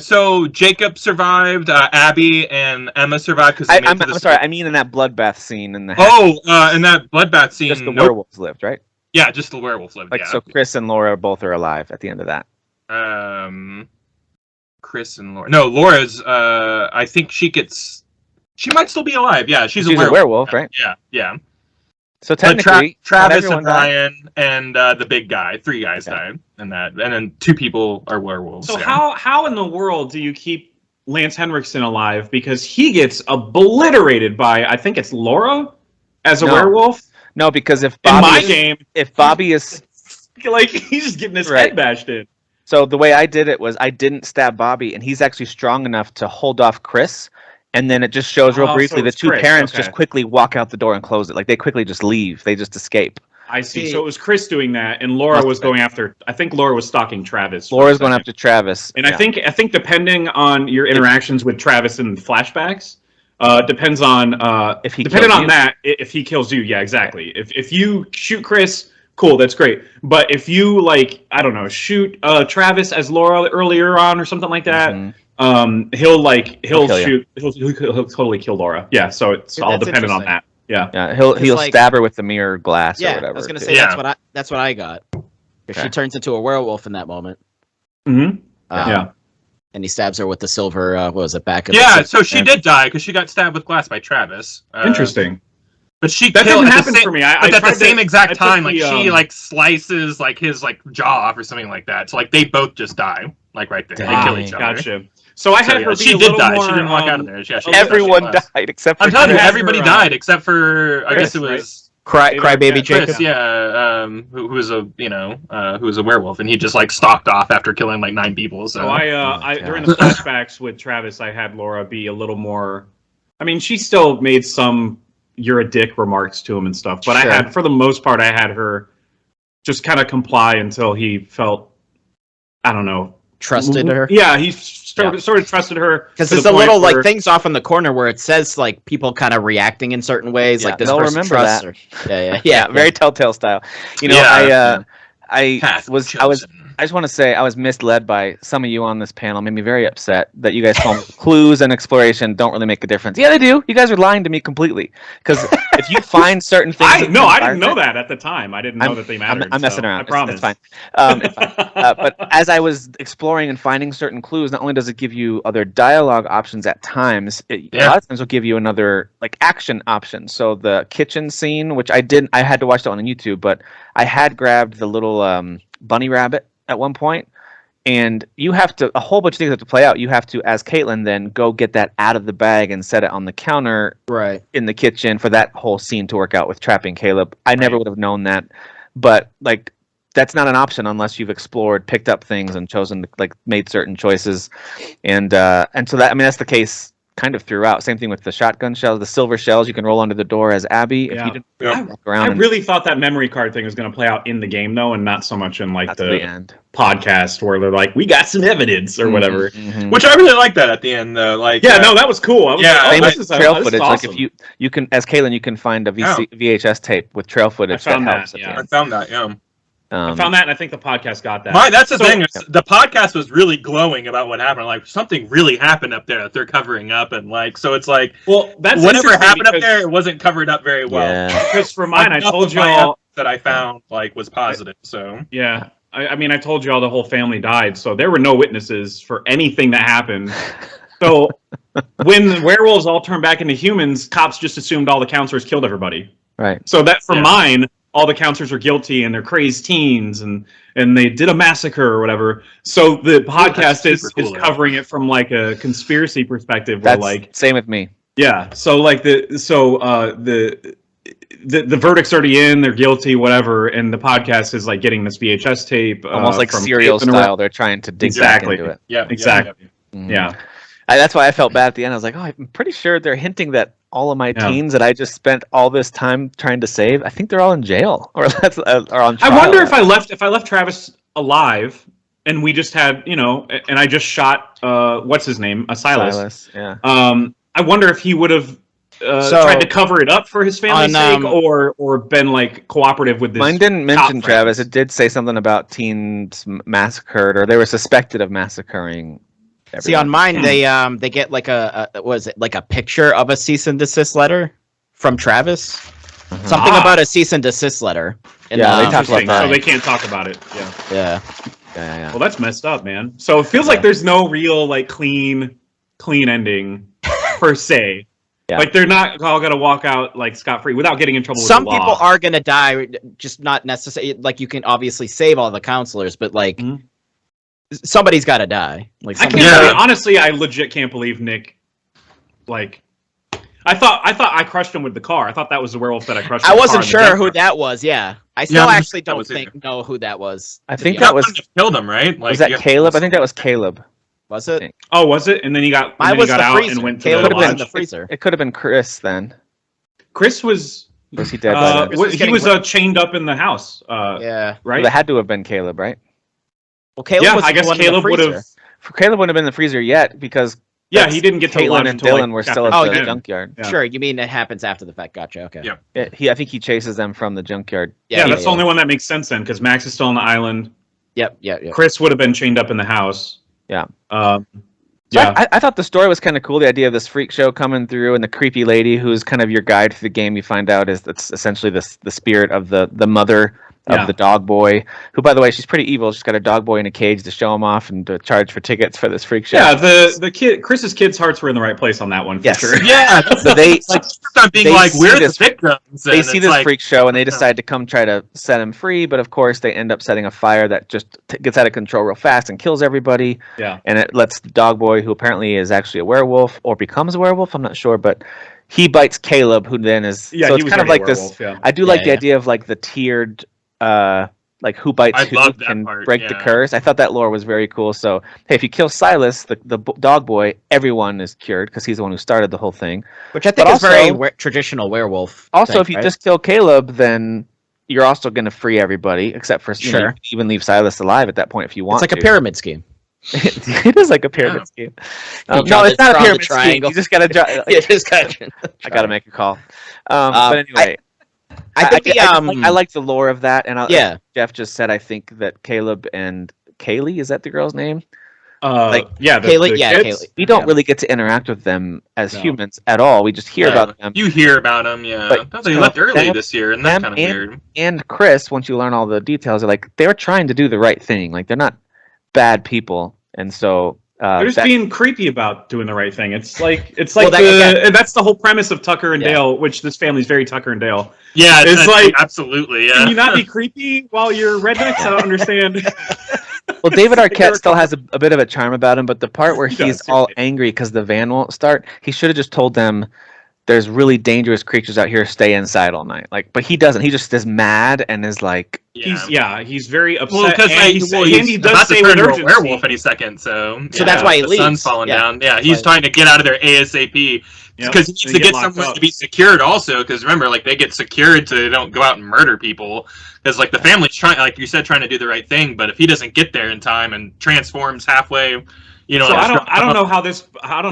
So Jacob survived, Abby and Emma survived because I'm sorry. I mean, in that bloodbath scene in the house. In that bloodbath scene, just the werewolves lived, right? Yeah, just the werewolves lived. Like so, Chris and Laura both are alive at the end of that. Chris and Laura. No, Laura's. I think she might still be alive. Yeah, she's a werewolf, right? Yeah. So technically, Travis and Ryan and the big guy, 3 guys died in that, and then 2 people are werewolves. So how in the world do you keep Lance Henriksen alive? Because he gets obliterated by, I think it's Laura as a werewolf. No, because if Bobby is like he's just getting his head bashed in. So the way I did it was I didn't stab Bobby, and he's actually strong enough to hold off Chris. And then it just shows real briefly so the it's two Chris, parents okay. just quickly walk out the door and close it. Like they quickly just leave. They just escape. I see. So it was Chris doing that, and Laura was going after. I think Laura was stalking Travis. Laura's going after Travis, and I think depending on your interactions with Travis in flashbacks, depends on if he depending kills on you. that if he kills you. Yeah, exactly. If you shoot Chris, cool, that's great. But if you I don't know, shoot Travis as Laura earlier on or something like that. He'll shoot. He'll totally kill Laura. Yeah, so it's all dependent on that. Yeah, he'll stab her with the mirror glass or whatever. I was gonna say that's what I got. Okay. She turns into a werewolf in that moment. Mm-hmm. Yeah, and he stabs her with the silver. What was it? Back of so she did die because she got stabbed with glass by Travis. Interesting. But that didn't happen for me. But at the same exact time, she slices his jaw off or something like that. So they both just die right there. They kill each other. Gotcha. So I had her. She did die. She didn't walk out of there. Everyone died except for. I'm telling you, everybody died except for I guess it was Crybaby Jacob. Chris, who was a werewolf, and he just stalked off after killing 9 people. So I during the flashbacks with Travis, I had Laura be a little more. I mean, she still made some "you're a dick" remarks to him and stuff, but I had, for the most part, I had her just kind of comply until he felt, I don't know, trusted her. Yeah, he sort of trusted her because there's a little things off in the corner where it says people kind of reacting in certain ways, like this person trusts her. Yeah, very Telltale style. I just want to say I was misled by some of you on this panel. Made me very upset that you guys told me clues and exploration don't really make a difference. Yeah, they do. You guys are lying to me completely. Because if you find certain things, I didn't know that at the time. I didn't know that they mattered. I'm messing around. I promise. It's fine. But as I was exploring and finding certain clues, not only does it give you other dialogue options at times, a lot of times will give you another action option. So the kitchen scene, which I had to watch that one on YouTube, but I had grabbed the little bunny rabbit at one point, and you have to a whole bunch of things have to play out. You have to, as Caitlin, then go get that out of the bag and set it on the counter in the kitchen for that whole scene to work out with trapping Caleb. I never would have known that, but that's not an option unless you've explored, picked up things, and chosen to made certain choices, and so that that's the case kind of throughout. Same thing with the shotgun shells, the silver shells you can roll under the door as Abby. If you didn't walk around. I really thought that memory card thing was going to play out in the game though, and not so much in the end podcast where they're we got some evidence or whatever. Mm-hmm. Which I really like that at the end though. That was cool. I was this is trail footage. Awesome. If you can, as Caitlin, you can find a VHS tape with trail footage that helps. I found that. Yeah. I found that, and I think the podcast got that. That's the thing. The podcast was really glowing about what happened. Something really happened up there that they're covering up, and so it's that's whatever happened up there, it wasn't covered up very well. Yeah. Because for mine, I told you all that I found was positive. So yeah, I told you all the whole family died, so there were no witnesses for anything that happened. So when the werewolves all turned back into humans, cops just assumed all the counselors killed everybody. Right. So that for mine. All the counselors are guilty and they're crazy teens and they did a massacre or whatever. So the podcast is covering it from a conspiracy perspective. Where That's same with me. Yeah. So the verdict's already in, they're guilty, whatever, and the podcast is getting this VHS tape. Almost like serial style. They're trying to dig back into it. Yeah, exactly. Yeah. That's why I felt bad at the end. I was like, I'm pretty sure they're hinting that all of my teens that I just spent all this time trying to save, I think they're all in jail or on trial. I wonder if I left Travis alive and we just had, and I just shot what's his name? Silas. Yeah. I wonder if he would have tried to cover it up for his family's sake or been cooperative with this. Mine didn't mention Travis. It did say something about teens massacred or they were suspected of massacring. Everyone. See, on mine, they get a picture of a cease and desist letter from Travis. Mm-hmm. Something about a cease and desist letter. They talk about that. So they can't talk about it. Yeah. Well, that's messed up, man. So it feels like there's no real clean ending per se. Yeah. They're not all gonna walk out scot free without getting in trouble. Some with the people law. are gonna die, just not necessarily. You can obviously save all the counselors, but somebody's got to die. Honestly, I legit can't believe Nick. I thought I crushed him with the car. I thought that was the werewolf that I crushed. I wasn't sure who that was. Yeah, I still Yeah, actually that don't was it. know who that was. I to think be that honest. was Killed him, right? Like, was that you- Caleb? I think that was Caleb. Was I it? think. Oh, was it? And then he got. And Mine then he was got the out freezer. and went to Caleb the was in lodge. the freezer. It could have been Chris then. Chris was. Was he dead by then? Chris was he getting was whipped. chained up in the house. Yeah. Right. That had to have been Caleb, right? Well, Caleb Yeah, was I the guess one in the Caleb would freezer. have. Caleb wouldn't have been in the freezer yet because Yeah, he didn't get to the Caitlin lodge and until, Dylan like, were still chapter at the 10. junkyard. Yeah. Sure, you mean it happens after the fact? Gotcha. Okay. Yeah. I think he chases them from the junkyard. Yeah, that's the only one that makes sense then, because Max is still on the island. Yep. Chris would have been chained up in the house. Yeah. Yeah. So I thought the story was kind of cool. The idea of this freak show coming through and the creepy lady who's kind of your guide through the game. You find out is that's essentially the spirit of the mother of the dog boy, who, by the way, she's pretty evil. She's got a dog boy in a cage to show him off and to charge for tickets for this freak show. Yeah, the kid, Chris's kids' hearts were in the right place on that one, for sure. Yeah, So they start being they like, see we're this- the victims. they and see it's this like, freak show and they decide to come try to set him free, but of course they end up setting a fire that just gets out of control real fast and kills everybody. Yeah. And it lets the dog boy, who apparently is actually a werewolf or becomes a werewolf, I'm not sure, but he bites Caleb, who then is Yeah, so he it's was kind of already like a this. werewolf, yeah. I do like the idea of like the tiered like who bites I who love that can part, break the yeah. curse. I thought that lore was very cool. So hey, if you kill Silas, the dog boy, everyone is cured because he's the one who started the whole thing. Which I think But is very also- traditional werewolf. Also, thing, if you right? just kill Caleb, then you're also going to free everybody, except for you know, you Sure. can even leave Silas alive at that point if you want. It's like to. a pyramid scheme. It is like a pyramid scheme. You No, draw it's the- not a draw the pyramid scheme. triangle. You just got to draw. Yeah, just gotcha. I got to make a call. But anyway, I think I like the lore of that, and Yeah. like Jeff just said, I think that Caleb and Kaylee, is that the girl's name? Yeah, Kaylee, yeah, kids? Kaylee. We don't really get to interact with them as No. humans at all. We just hear about them. You hear about them, yeah. But They left early them- this year, and that's them kind of and- weird. And Chris, once you learn all the details, are like they're trying to do the right thing. Like they're not bad people, and so They're just that- being creepy about doing the right thing. It's like Well, and that's the whole premise of Tucker and Yeah. Dale, which this family's very Tucker and Dale. Yeah, It's like- absolutely, yeah. Can you not be creepy while you're rednecks? I don't understand. Well, David Like, Arquette still has a bit of a charm about him, but the part where He he's does, all yeah. angry because the van won't start, he should have just told them there's really dangerous creatures out here, stay inside all night. Like, but he doesn't. He just is mad and is like, He's very upset. Well, because and he does about to say turn with into a urgency. werewolf any second, so that's why he the sun's leaves. falling Yeah. down. Yeah, he's trying to get out of there ASAP Yep. because he needs And to get get locked somewhere up. to be secured also. Because remember, like they get secured so they don't go out and murder people. Because like the family's trying, like you said, trying to do the right thing, but if he doesn't get there in time and transforms halfway, you know. So and I don't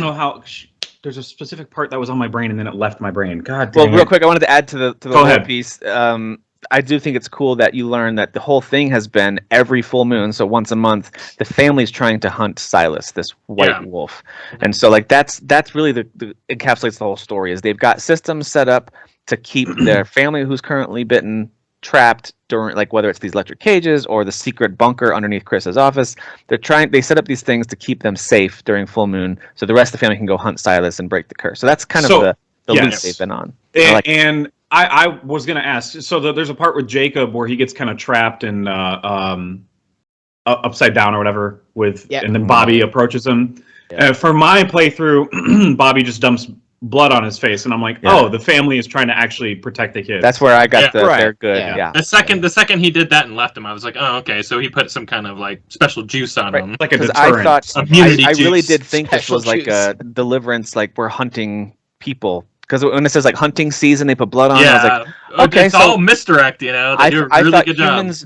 know how. There's a specific part that was on my brain and then it left my brain. God damn well, real it. quick, I wanted to add to the Go lore ahead. piece. I do think it's cool that you learn that the whole thing has been every full moon, so once a month, the family's trying to hunt Silas, this white wolf, and so like that's really the encapsulates the whole story. Is they've got systems set up to keep their family who's currently bitten trapped during, like, whether it's these electric cages or the secret bunker underneath Chris's office. They set up these things to keep them safe during full moon, so the rest of the family can go hunt Silas and break the curse. So that's kind of the yes. loop they've been on. And I was going to ask, so there's a part with Jacob where he gets kind of trapped and upside down or whatever and then Bobby approaches him. For my playthrough, Bobby just dumps blood on his face, and I'm like, oh, the family is trying to actually protect the kids. That's where I got they're good. Yeah. The second he did that and left him, I was like, oh, okay. So he put some kind of like special juice on him, like a Because deterrent. I thought Immunity I really juice. did think this Special was like juice. a deliverance, like we're hunting people. Because when it says like hunting season, they put blood on. Yeah, I was like, okay, it's so all misdirect. You know, they do a really thought good job. humans.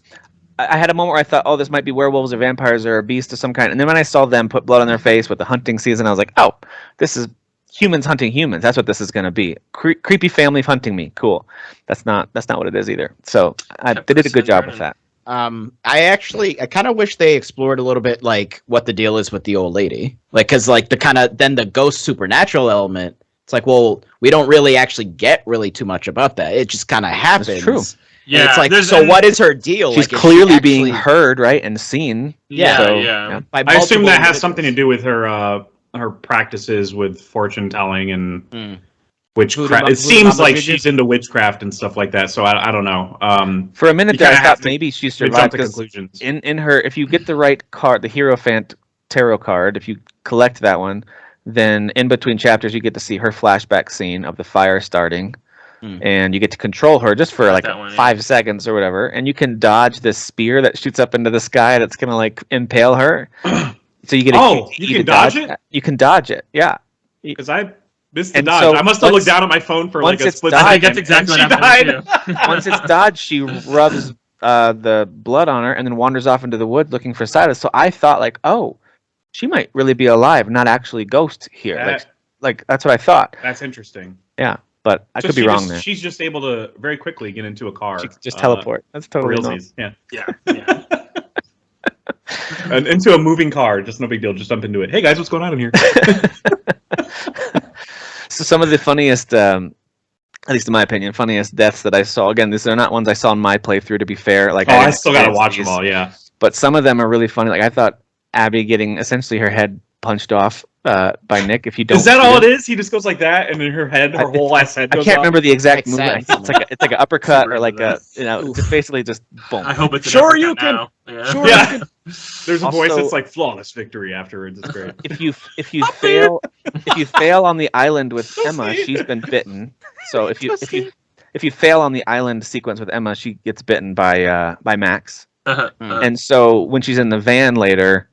I had a moment where I thought, oh, this might be werewolves or vampires or a beast of some kind. And then when I saw them put blood on their face with the hunting season, I was like, oh, this is humans hunting humans. That's what this is going to be. Creepy family hunting me. Cool. That's not what it is either. So they did a good job with that. I kind of wish they explored a little bit like what the deal is with the old lady, like because like the ghost supernatural element. It's like, well, we don't really actually get really too much about that. It just kind of happens. That's true. Yeah, and it's like, there's- so what is her deal? She's Like, is clearly she being actually- heard, right, and seen. Yeah, So, yeah. by I assume multiple that has individuals. something to do with her practices with fortune telling and witchcraft. Voodoo It seems Mama like Juju? she's into witchcraft and stuff like that. So I don't know. For a minute You there, I kinda have thought to maybe she jump survived to because conclusions. in her, if you get the right card, the Hierophant tarot card, if you collect that one, then in between chapters you get to see her flashback scene of the fire starting. and you get to control her just for Got like that one, 5 seconds or whatever, and you can dodge this spear that shoots up into the sky that's gonna like impale her. So you get you can dodge it? You can dodge it, yeah. Because I missed the And dodge. so I must have once- looked down at my phone for like once a it's split dodged- I second. think that's exactly and what happened she died. Once it's dodged, she rubs the blood on her and then wanders off into the wood looking for Silas. So I thought like, oh, she might really be alive, not actually ghost here. Like that's what I thought. That's interesting. Yeah, but I could be wrong there. She's just able to very quickly get into a car. She could just teleport. That's totally for normal. realsies. Yeah. Yeah. And into a moving car, just no big deal. Just jump into it. Hey guys, what's going on in here? So some of the funniest, at least in my opinion, funniest deaths that I saw. Again, these are not ones I saw in my playthrough. To be fair, like I didn't still gotta experience watch these, them all. Yeah. But some of them are really funny. Like I thought Abby getting essentially her head punched off by Nick. If you don't, Is that all it is? He just goes like that, and then her whole ass head. I Goes can't off? remember the exact Makes movement. sense. It's like an uppercut or like a just basically just boom. I hope it's an Sure uppercut you can- now. Yeah. Sure. Yeah. There's a voice Also- that's like flawless victory afterwards. It's great. If you fail on the island with Emma, she's been bitten. So if you fail on the island sequence with Emma, she gets bitten by Max. And so when she's in the van later,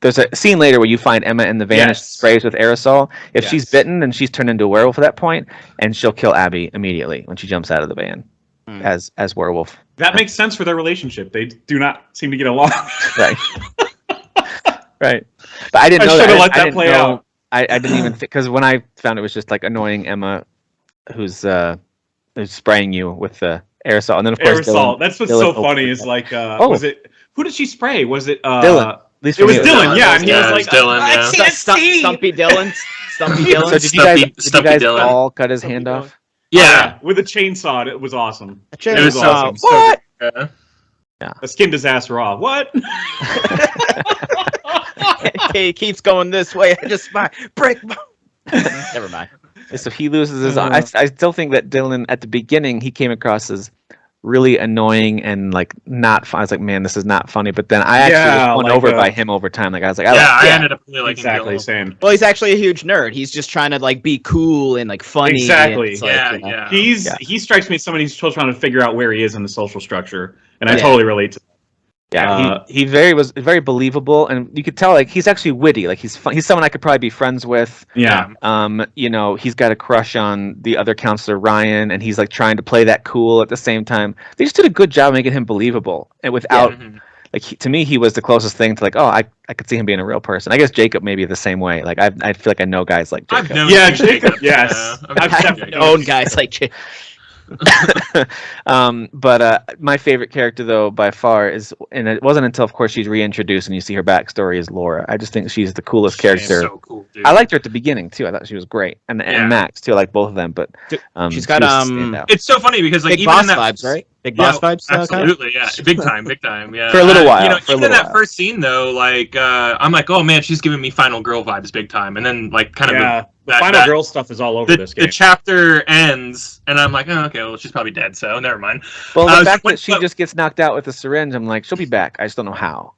there's a scene later where you find Emma in the van and she sprays with aerosol. If she's bitten, then she's turned into a werewolf at that point, and she'll kill Abby immediately when she jumps out of the van as werewolf. That makes sense for their relationship. They do not seem to get along. Right. Right. But I didn't know should that. have let I that didn't play know- out. I didn't even think, because when I found it was just like annoying Emma who's spraying you with the aerosol, and then of course Aerosol. Dylan, That's what's Dylan so funny. opens Is it. like, was it? Who did she spray? Was it Dylan. At least It for was me, Dylan. Yeah, and he Yeah, was it like, was Dylan, I yeah. can't see. Stumpy Dylan. Stumpy So Dylan. did you guys, Stumpy Dylan. all cut his hand Dylan. off? Yeah. With a chainsaw. It was awesome. It was awesome. What? Yeah. A skin disaster off. What? Okay, he keeps going this way. I just break. Never mind. So he loses his. I still think that Dylan at the beginning he came across as really annoying and like not fun. I was like, man, this is not funny. But then I actually was won over by him over time. Like I was like, I ended up really liking Exactly. Dylan. Same. Well, he's actually a huge nerd. He's just trying to like be cool and like funny. Exactly. and it's like, Yeah, you know. yeah. He strikes me as somebody who's still trying to figure out where he is in the social structure, and I Yeah. totally relate to that. yeah, he was very believable, and you could tell like he's actually witty. Like he's fun. He's someone I could probably be friends with. Yeah. You know, he's got a crush on the other counselor Ryan, and he's like trying to play that cool at the same time. They just did a good job making him believable, and without like to me, he was the closest thing to like, oh, I could see him being a real person. I guess Jacob maybe the same way. Like I feel like I know guys like Jacob. I've known Yeah, Jacob. yes. I've I've Own guys like Jay. But my favorite character though by far is, and it wasn't until of course she's reintroduced and you see her backstory, is Laura. I just think she's the coolest character. So cool, dude. I liked her at the beginning too. I thought she was great, and Max too. I like both of them, but She's got she was a standout. It's so funny because like Big even boss in that vibes, right? Big boss vibes. Kind of? Absolutely, yeah, big time, yeah. For a little while, you know, for a even in little that while. first scene though, like I'm like, oh man, she's giving me final girl vibes, big time, and then like kind of Yeah. The that- final that- girl stuff is all over this game. the chapter ends, and I'm like, oh, okay, well, she's probably dead, so never mind. Well, the so fact when- that she just gets knocked out with a syringe, I'm like, she'll be back. I just don't know how.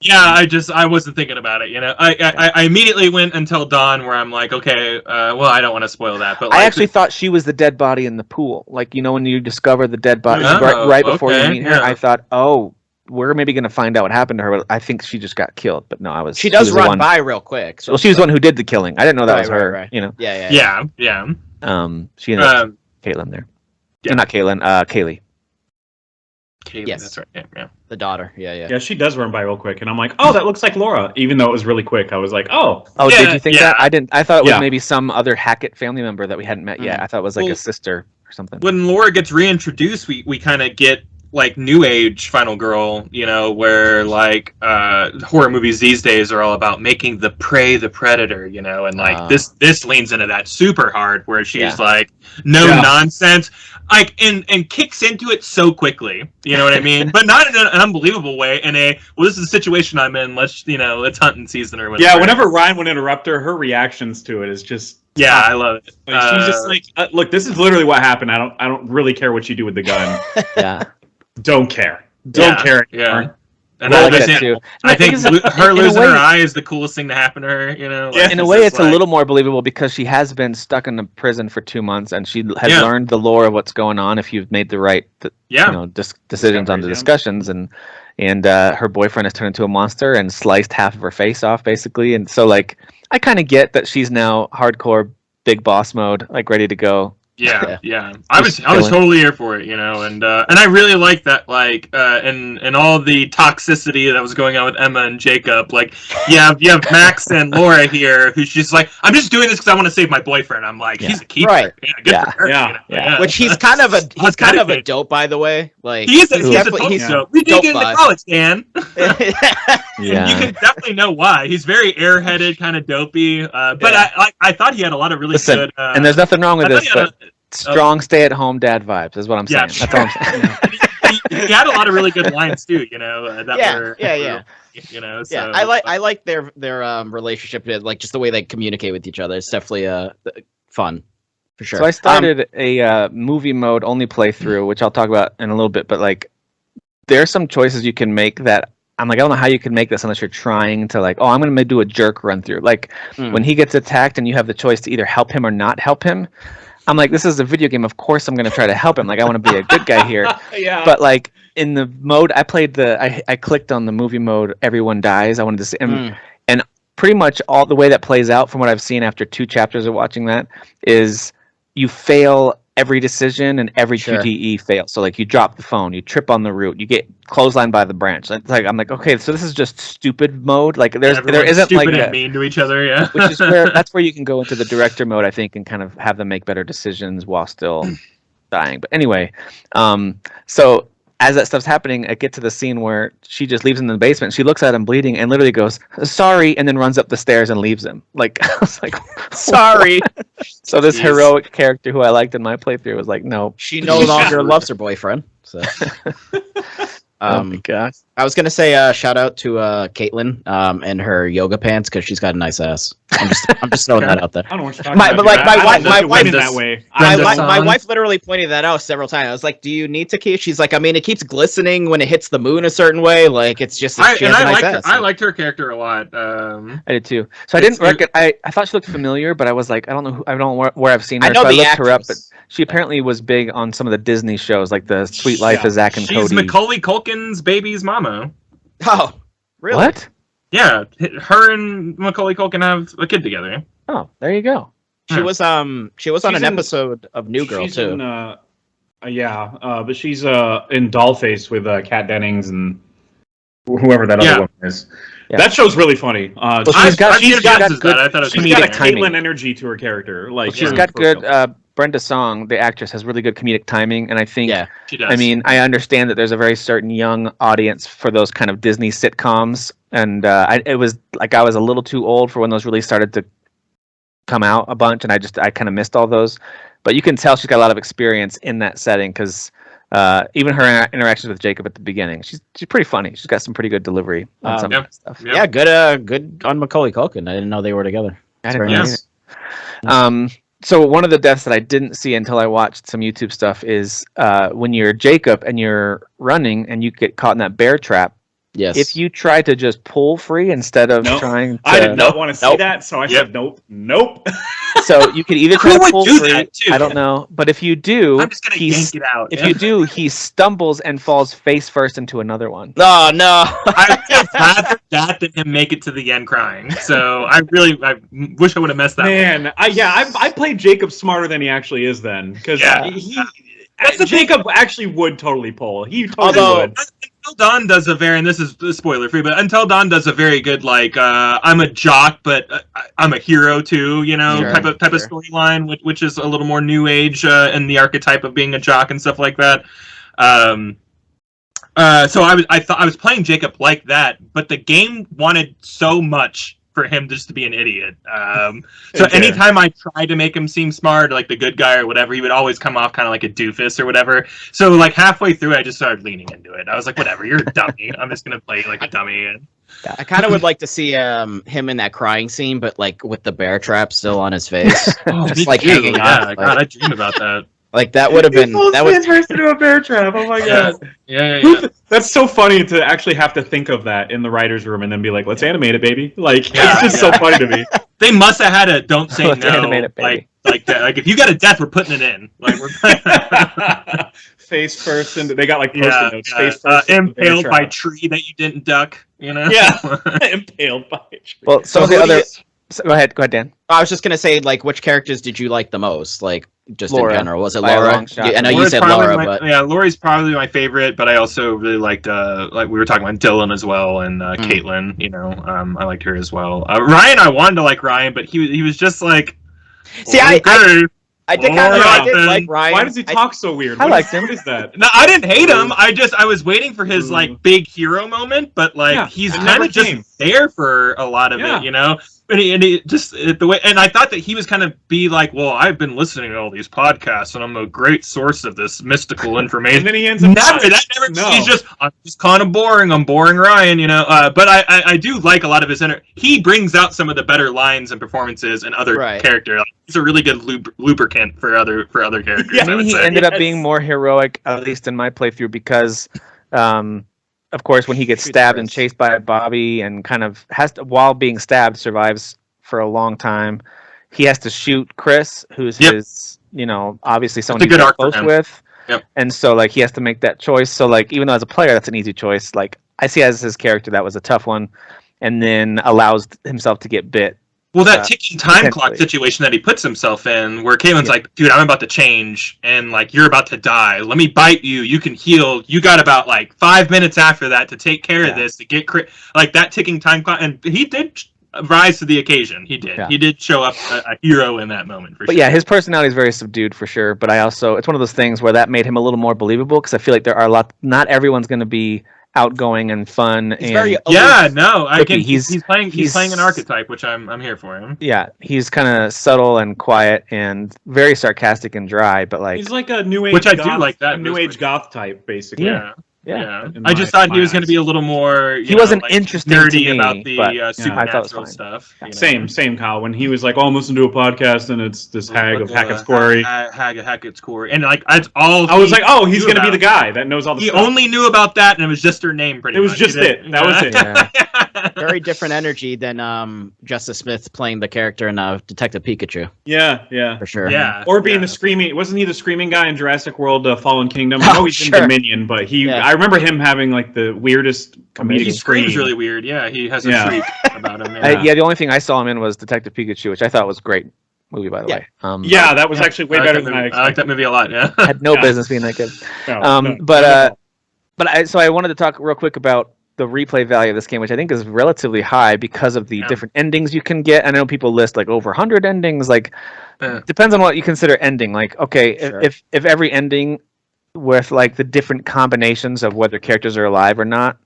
Yeah, I wasn't thinking about it, you know. I immediately went until dawn, where I'm like, okay, well, I don't want to spoil that, but like, I actually thought she was the dead body in the pool. Like, you know, when you discover the dead body Oh, right before you okay, meet her, yeah. I thought, oh, we're maybe going to find out what happened to her. But I think she just got killed. But no, She does was the run one- by real quick. So Well, she was the one who did the killing. I didn't know that was Right, her. right. You know, yeah. yeah. she ended up Caitlin there. yeah. Not Caitlin. Kaylee. Kaylee, Yes. that's right. Yeah. The daughter. Yeah. Yeah, she does run by real quick, and I'm like, oh, that looks like Laura. Even though it was really quick, I was like, oh, Oh, Yeah, did you think yeah. that? I didn't. I thought it was Yeah. maybe some other Hackett family member that we hadn't met yet. I thought it was like a Well, sister or something. When Laura gets reintroduced, we kind of get like new age final girl, you know, where like horror movies these days are all about making the prey the predator, you know, and like this leans into that super hard, where she's like no nonsense, like and kicks into it so quickly, you know what I mean? But not in an unbelievable way. In a well, this is the situation I'm in. Let's let's hunt season or whatever. yeah. Whenever Ryan would interrupt her reactions to it is just Yeah, I love it. like, she's just like, look, this is literally what happened. I don't really care what you do with the gun. Yeah. Don't care. Don't care. Yeah. anymore. And I I, like I that think, too. I think her in a losing way- her eye is the coolest thing to happen to her. You know, Yeah. In a way, it's a little more believable because she has been stuck in the prison for 2 months and she has learned the lore of what's going on if you've made the right decisions on the discussions, and her boyfriend has turned into a monster and sliced half of her face off basically, and so like I kind of get that she's now hardcore big boss mode, like ready to go. Yeah. I was totally here for it, you know, and I really like that, like, and all the toxicity that was going on with Emma and Jacob. Like, you have Max and Laura here, who's just like, I'm just doing this because I want to save my boyfriend. I'm like, he's a keeper. Right. Yeah, good for her. Yeah. You know? Yeah. Which he's kind of a dope, by the way. Like He's a definitely total dope. We did get into vibe. college, Dan. Yeah. And you can definitely know why. He's very airheaded, kind of dopey. But I thought he had a lot of really good. And there's nothing wrong with I thought this, he had but strong stay-at-home dad vibes is what I'm saying. Yeah. That's all I'm saying. he had a lot of really good lines too, you know. Yeah. You know, so Yeah, I like their relationship, like just the way they communicate with each other. It's definitely fun, for sure. So I started a movie mode only playthrough, which I'll talk about in a little bit. But like, there's some choices you can make that I'm like, I don't know how you can make this unless you're trying to like, oh, I'm going to do a jerk run through. Like when he gets attacked and you have the choice to either help him or not help him. I'm like, this is a video game. Of course, I'm going to try to help him. Like, I want to be a good guy here. Yeah. But like in the mode, I clicked on the movie mode. Everyone dies. I wanted to see, and pretty much all the way that plays out from what I've seen after 2 chapters of watching that is you fail every decision and every QTE fails. So like you drop the phone, you trip on the root, you get clotheslined by the branch. It's like I'm like, okay, so this is just stupid mode. Like there isn't stupid like and mean to each other, yeah. which is that's where you can go into the director mode, I think, and kind of have them make better decisions while still dying. But anyway, so as that stuff's happening, I get to the scene where she just leaves him in the basement. She looks at him bleeding and literally goes, "Sorry," and then runs up the stairs and leaves him. Like I was like, "Sorry." So this heroic character who I liked in my playthrough was like, "No." She no longer loves her boyfriend. So. Oh my gosh! I was gonna say shout out to Caitlin and her yoga pants because she's got a nice ass. I'm just throwing that out there. I don't know what you're talking about. But like my wife that way. My wife literally pointed that out several times. I was like, "Do you need to keep?" She's like, "I mean, it keeps glistening when it hits the moon a certain way. Like it's just." I liked her character a lot. I did too. So I didn't I thought she looked familiar, but I was like, I don't know where I've seen her. I know so the I looked her up, actress. but she apparently was big on some of the Disney shows, like the Sweet Life of Zack and She's Cody. Macaulay Culkin's baby's mama. Oh, really? What? Yeah, her and Macaulay Culkin have a kid together. Oh, there you go. She was on an episode of New Girl she's too. But she's in Dollface with Kat Dennings and whoever that other one is. Yeah. That show's really funny. She's got good. I thought it was she's got a timing. Caitlyn energy to her character. Like She's got good. Brenda Song, the actress, has really good comedic timing, and I think. Yeah, she does. I mean, I understand that there's a very certain young audience for those kind of Disney sitcoms, and it was like I was a little too old for when those really started to come out a bunch, and I kind of missed all those. But you can tell she's got a lot of experience in that setting because even her interactions with Jacob at the beginning, she's pretty funny. She's got some pretty good delivery on some of that stuff. Yeah, good on Macaulay Culkin. I didn't know they were together. I didn't know either. So one of the deaths that I didn't see until I watched some YouTube stuff is when you're Jacob and you're running and you get caught in that bear trap. Yes. If you try to just pull free instead of trying to... I did not want to see that, so I said nope. So you could either try to pull do free. that, too? I don't know. But if you do... I'm just going to yank it out. If you do, he stumbles and falls face first into another one. Oh, no. I would have rather that than him make it to the end crying. So I wish I would have messed that Man, I played Jacob smarter than he actually is then. Because Jacob actually would totally pull. He totally would. Until Dawn does and this is spoiler free, but Until Dawn does a very good like I'm a jock but I'm a hero too, you know, type of storyline, which is a little more new age in the archetype of being a jock and stuff like that. So I was playing Jacob like that, but the game wanted so much for him just to be an idiot. So anytime I tried to make him seem smart, like the good guy or whatever, he would always come off kind of like a doofus or whatever. So like halfway through, I just started leaning into it. I was like, whatever, you're a dummy. I'm just gonna play like a dummy. And... I kind of would like to see him in that crying scene, but like with the bear trap still on his face, just like hanging on. God, I dream about that. Like that would have been that was first into a bear trap. Oh my god. Yeah. That's so funny to actually have to think of that in the writer's room and then be like, let's animate it, baby. Like it's just so funny to me. They must have had a "Don't say Let's no" animate it, baby. like that. Like if you got a death, we're putting it in. Like we're face first, and they got like post-it notes. Face first, impaled by tree that you didn't duck. You know. Yeah, impaled by a tree. Well, some of the other. Go ahead, Dan. I was just gonna say, like, which characters did you like the most? Like, just Laura, in general, was it by a Laura? long shot. Yeah, I know Laura's you said probably Laura, my- but yeah, Lori's probably my favorite. But I also really liked, like we were talking about Dylan as well, and Caitlin. You know, I liked her as well. Ryan, I wanted to like Ryan, but he was just like, see, okay. I did kind of I did like Ryan. Why does he talk so weird? I liked him. What is that? No, I didn't hate him. I was waiting for his like big hero moment, but like he's it kind never of just came. there for a lot of Yeah. it, you know. And he just the way, and I thought that he was kind of be like, well, I've been listening to all these podcasts, and I'm a great source of this mystical information. And then he ends up He's just I'm just kind of boring. I'm boring Ryan, you know. But I do like a lot of his he brings out some of the better lines and performances and other character. Like, he's a really good lubricant for other characters. I mean, he ended up being more heroic, at least in my playthrough, because, of course, when he gets stabbed and chased by Bobby, and kind of while being stabbed, survives for a long time. He has to shoot Chris, who's his, you know, obviously someone he's close with. Yep. And so, like, he has to make that choice. So, like, even though as a player that's an easy choice, like, I see as his character that was a tough one, and then allows himself to get bit. Well, that ticking time clock situation that he puts himself in, where Caitlin's like, dude, I'm about to change, and like, you're about to die. Let me bite you. You can heal. You got about like 5 minutes after that to take care of this, to get like that ticking time clock. And he did rise to the occasion. He did. Yeah. He did show up a hero in that moment, for But sure. yeah, his personality is very subdued for sure. But I also, it's one of those things where that made him a little more believable, because I feel like there are not everyone's going to be outgoing and fun. He's and very He's playing an archetype, which I'm here for him. Yeah, he's kind of subtle and quiet and very sarcastic and dry, but like He's like a new age, Which I do goth, like that. a new age goth type, basically. Yeah. I just thought he was going to be a little more. He wasn't interesting nerdy to me, about the but I thought it was supernatural fine. stuff. you know? Same, Kyle. When he was like, "Oh, I'm listening to a podcast, and it's this hag of Hackett's Quarry." Hackett's Quarry, and like that's all. I was like, "Oh, he's knew going to be the about. guy that knows all the He stuff." only knew about that, and it was just her name. Pretty It was much. just it. That was it. very different energy than Justice Smith playing the character in Detective Pikachu. Yeah, for sure. Yeah, or being the screaming. Wasn't he the screaming guy in Jurassic World: Fallen Kingdom? I know he's in Dominion, but I remember him having like the weirdest comedic He scream. screams really weird. Yeah, he has a shriek about him. the only thing I saw him in was Detective Pikachu, which I thought was a great movie, by the way. That was actually way better than I expected. I like that movie a lot. Yeah, had no business being that good. So I wanted to talk real quick about the replay value of this game, which I think is relatively high because of the different endings you can get. I know people list like over 100 endings. Like, depends on what you consider ending. Like, okay, if every ending with like the different combinations of whether characters are alive or not,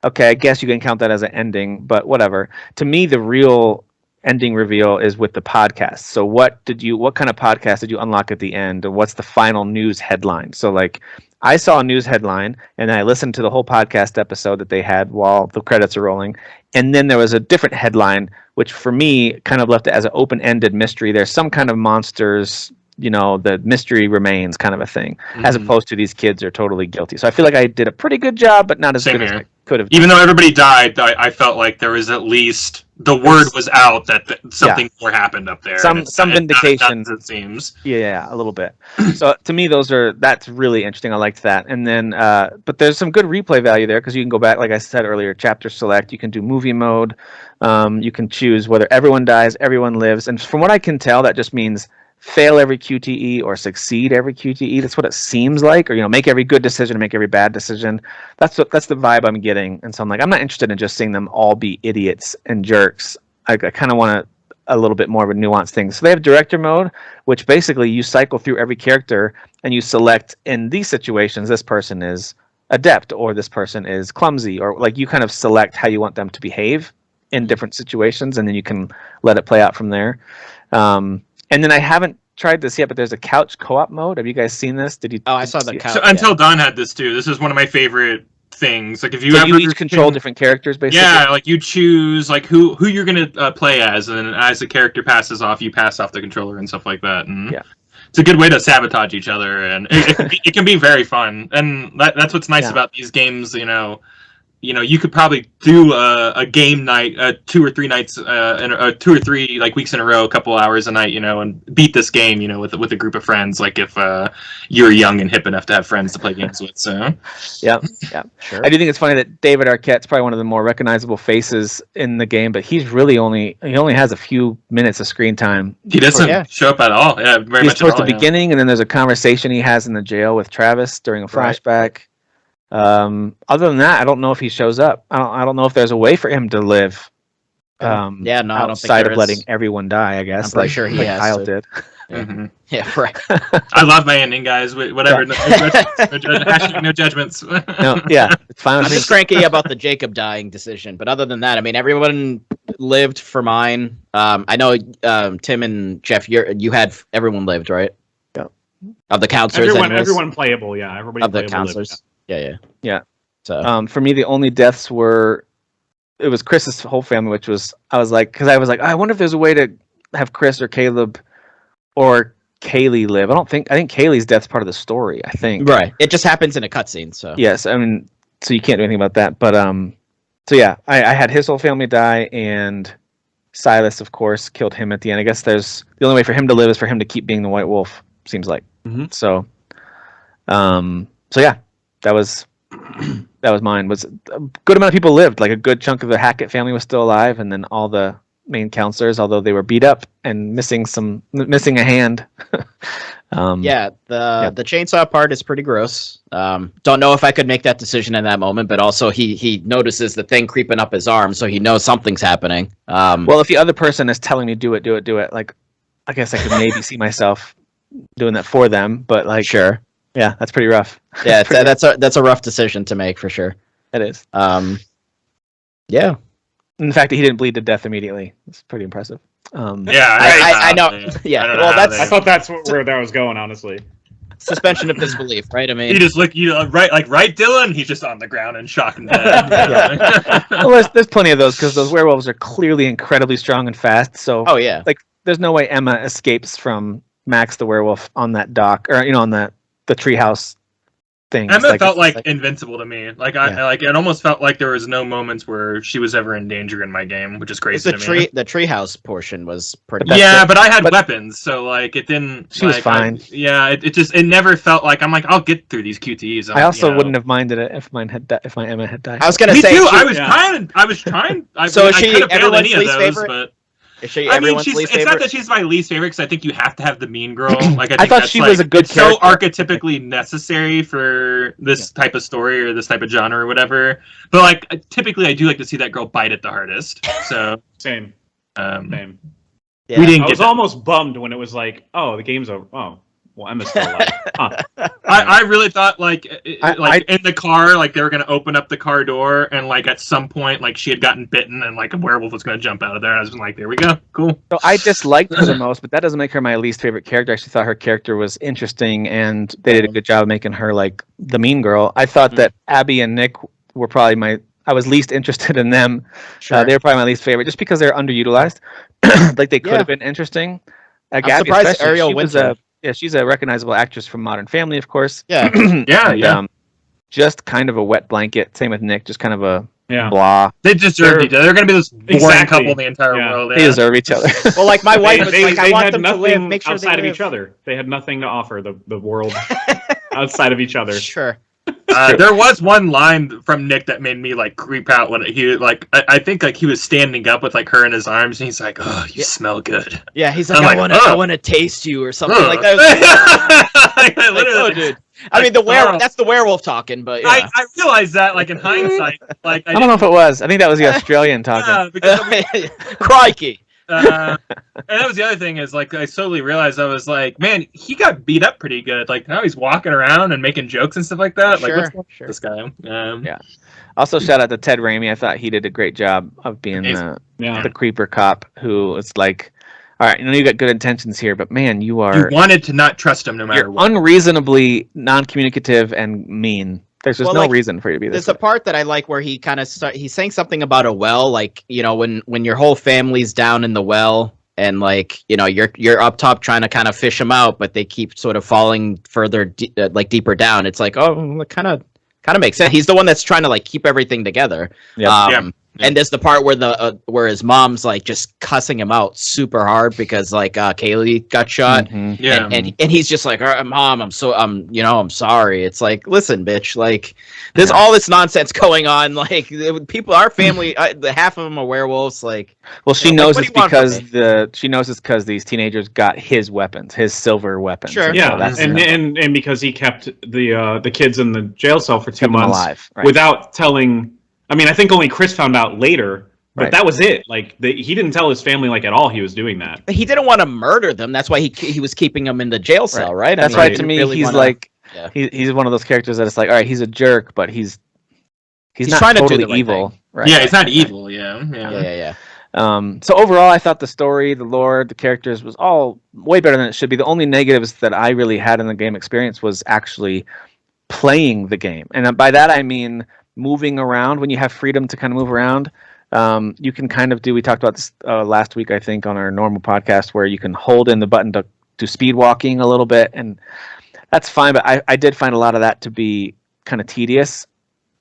okay, I guess you can count that as an ending. But whatever. To me, the real ending reveal is with the podcast. So what kind of podcast did you unlock at the end, and what's the final news headline? So like, I saw a news headline and I listened to the whole podcast episode that they had while the credits are rolling. And then there was a different headline, which for me kind of left it as an open-ended mystery. There's some kind of monsters, you know, the mystery remains kind of a thing, as opposed to these kids are totally guilty. So I feel like I did a pretty good job, but not as good as I could have. Even though everybody died, I felt like there was at least the word was out that something more happened up there. Some vindication. It seems. Yeah, a little bit. So to me, that's really interesting. I liked that. And then, but there's some good replay value there because you can go back, like I said earlier, chapter select. You can do movie mode. You can choose whether everyone dies, everyone lives, and from what I can tell, that just means fail every QTE or succeed every QTE. That's what it seems like, or make every good decision, make every bad decision. That's the vibe I'm getting. And so I'm like, I'm not interested in just seeing them all be idiots and jerks. I kind of want a little bit more of a nuanced thing. So they have director mode, which basically you cycle through every character and you select in these situations, this person is adept or this person is clumsy, or like you kind of select how you want them to behave in different situations, and then you can let it play out from there. And then I haven't tried this yet, but there's a couch co-op mode. Have you guys seen this? I saw the couch. So, Until Dawn had this too. This is one of my favorite things. Like if you you each control different characters, basically. Yeah, like you choose like who you're gonna play as, and as the character passes off, you pass off the controller and stuff like that. And it's a good way to sabotage each other, and it can be very fun. And that's what's nice about these games. You could probably do a game night, 2 or 3 nights, 2 or 3 like weeks in a row, a couple hours a night, and beat this game, with a group of friends. Like if you're young and hip enough to have friends to play games with. So yeah, sure. I do think it's funny that David Arquette's probably one of the more recognizable faces in the game, but he only has a few minutes of screen time. He doesn't show up at all. Yeah, very much towards the beginning, and then there's a conversation he has in the jail with Travis during a flashback. Other than that, I don't know if he shows up. I don't know if there's a way for him to live. I don't think outside there of letting everyone die. I guess. I'm pretty sure he has Kyle to. did. Mm-hmm. Yeah, right. I love my ending, guys. Whatever. No judgments. No, it's fine. I'm just cranky about the Jacob dying decision, but other than that, I mean, everyone lived for mine. I know Tim and Jeff, everyone lived, right? Of the counselors, everyone playable, yeah. Everybody of the playable counselors, yeah. So for me, the only deaths it was Chris's whole family, which was I was like, I wonder if there's a way to have Chris or Caleb or Kaylee live. I think Kaylee's death's part of the story. I think right. It just happens in a cutscene. So yes, I mean, so you can't do anything about that. But so yeah, I had his whole family die, and Silas, of course, killed him at the end. I guess the only way for him to live is for him to keep being the White Wolf. Seems like. Mm-hmm. So yeah, that was mine. Was a good amount of people lived. Like a good chunk of the Hackett family was still alive, and then all the main counselors, although they were beat up and missing a hand. The chainsaw part is pretty gross. Don't know if I could make that decision in that moment, but also he notices the thing creeping up his arm, so he knows something's happening. Well, if the other person is telling me do it, like I guess I could maybe see myself doing that for them, but like sure, yeah, that's pretty rough. Yeah, that's a rough decision to make for sure. It is. Yeah. In the fact that he didn't bleed to death immediately, it's pretty impressive. I know. Yeah, well, I thought that's where that was going, honestly. Suspension of disbelief, right? I mean, he just right, Dylan. He's just on the ground in shock and dead. Well, there's plenty of those because those werewolves are clearly incredibly strong and fast. So, like, there's no way Emma escapes from Max the werewolf on that dock, or on the treehouse thing. Emma felt like invincible to me. Like it almost felt like there was no moments where she was ever in danger in my game, which is crazy to me. The treehouse portion was pretty. But I had weapons, so like it didn't. She was fine. It never felt like I'm like I'll get through these QTEs. I also wouldn't have minded it if my Emma had died. I was gonna say too. I was trying. So is she everyone's least favorite? But Is she everyone's least favorite? It's not that she's my least favorite, because I think you have to have the mean girl. Like I thought she was a good character. So archetypically necessary for this type of story or this type of genre or whatever. But like typically, I do like to see that girl bite it the hardest. So same. Same. Yeah. I was almost bummed when it was like, oh, the game's over. Oh, well, Emma's still alive. Huh. I really thought in the car, like they were gonna open up the car door, and like at some point, like she had gotten bitten, and like a werewolf was gonna jump out of there. I was like, there we go, cool. So I disliked her the most, but that doesn't make her my least favorite character. I actually thought her character was interesting, and they did a good job of making her like the mean girl. I thought that Abby and Nick were probably I was least interested in them. Sure. They were probably my least favorite, just because they're underutilized. Like they could have been interesting. I'm surprised Ariel Winter. She's a recognizable actress from Modern Family, of course. Yeah. Just kind of a wet blanket. Same with Nick, just kind of a Yeah. blah. They deserve each other. They're going to be this boring couple in the entire world. Yeah. They deserve each other. Well, like my wife was like, I want had them to nothing live. Make sure outside they of each other. They had nothing to offer the world outside of each other. Sure. There was one line from Nick that made me like creep out when he like I think like he was standing up with like her in his arms and he's like, "Oh, you smell good." Yeah, he's like, I want to taste you or something like that. Oh, dude. I mean, that's the werewolf talking, but yeah. I realized that like in hindsight, like I don't know if it was. I think that was the Australian talking. Crikey. And that was the other thing is like I slowly realized I was like, man, he got beat up pretty good. Like now he's walking around and making jokes and stuff like that. Like what's wrong with this guy? Yeah. Also, shout out to Ted Raimi. I thought he did a great job of being the creeper cop who was like, all right, you got good intentions here, but man, you wanted to not trust him no matter what. Unreasonably non-communicative and mean. There's just no reason for you to be this. There's a part that I like where he kind of he's saying something about a well, like when your whole family's down in the well, and like you're up top trying to kind of fish them out, but they keep sort of falling further deeper down. It's like, oh, it kind of makes sense. He's the one that's trying to like keep everything together. And there's the part where where his mom's like just cussing him out super hard because like Kaylee got shot. And he's just like, Mom, I'm sorry. It's like, listen, bitch, like there's all this nonsense going on. Like people, our family, half of them are werewolves. Like, well, she knows it's because these teenagers got his weapons, his silver weapons. Sure. Yeah, and because he kept the kids in the jail cell for 2 months alive, right. without telling. I mean, I think only Chris found out later, but that was it. Like he didn't tell his family like at all he was doing that. He didn't want to murder them. That's why he was keeping them in the jail cell, right? That's why to me really he's like he's one of those characters that it's like, all right, he's a jerk, but he's not trying totally to do the right evil. thing. Right. Yeah, he's not evil. Yeah. So overall, I thought the story, the lore, the characters was all way better than it should be. The only negatives that I really had in the game experience was actually playing the game, and by that I mean moving around. When you have freedom to kind of move around, you can kind of do. We talked about this last week, I think, on our normal podcast, where you can hold in the button to do speed walking a little bit, and that's fine. But I did find a lot of that to be kind of tedious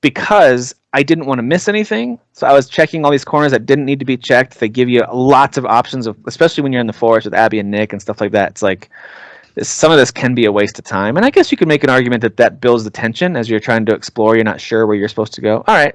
because I didn't want to miss anything. So I was checking all these corners that didn't need to be checked. They give you lots of options, especially when you're in the forest with Abby and Nick and stuff like that. It's like some of this can be a waste of time. And I guess you could make an argument that builds the tension as you're trying to explore. You're not sure where you're supposed to go. All right.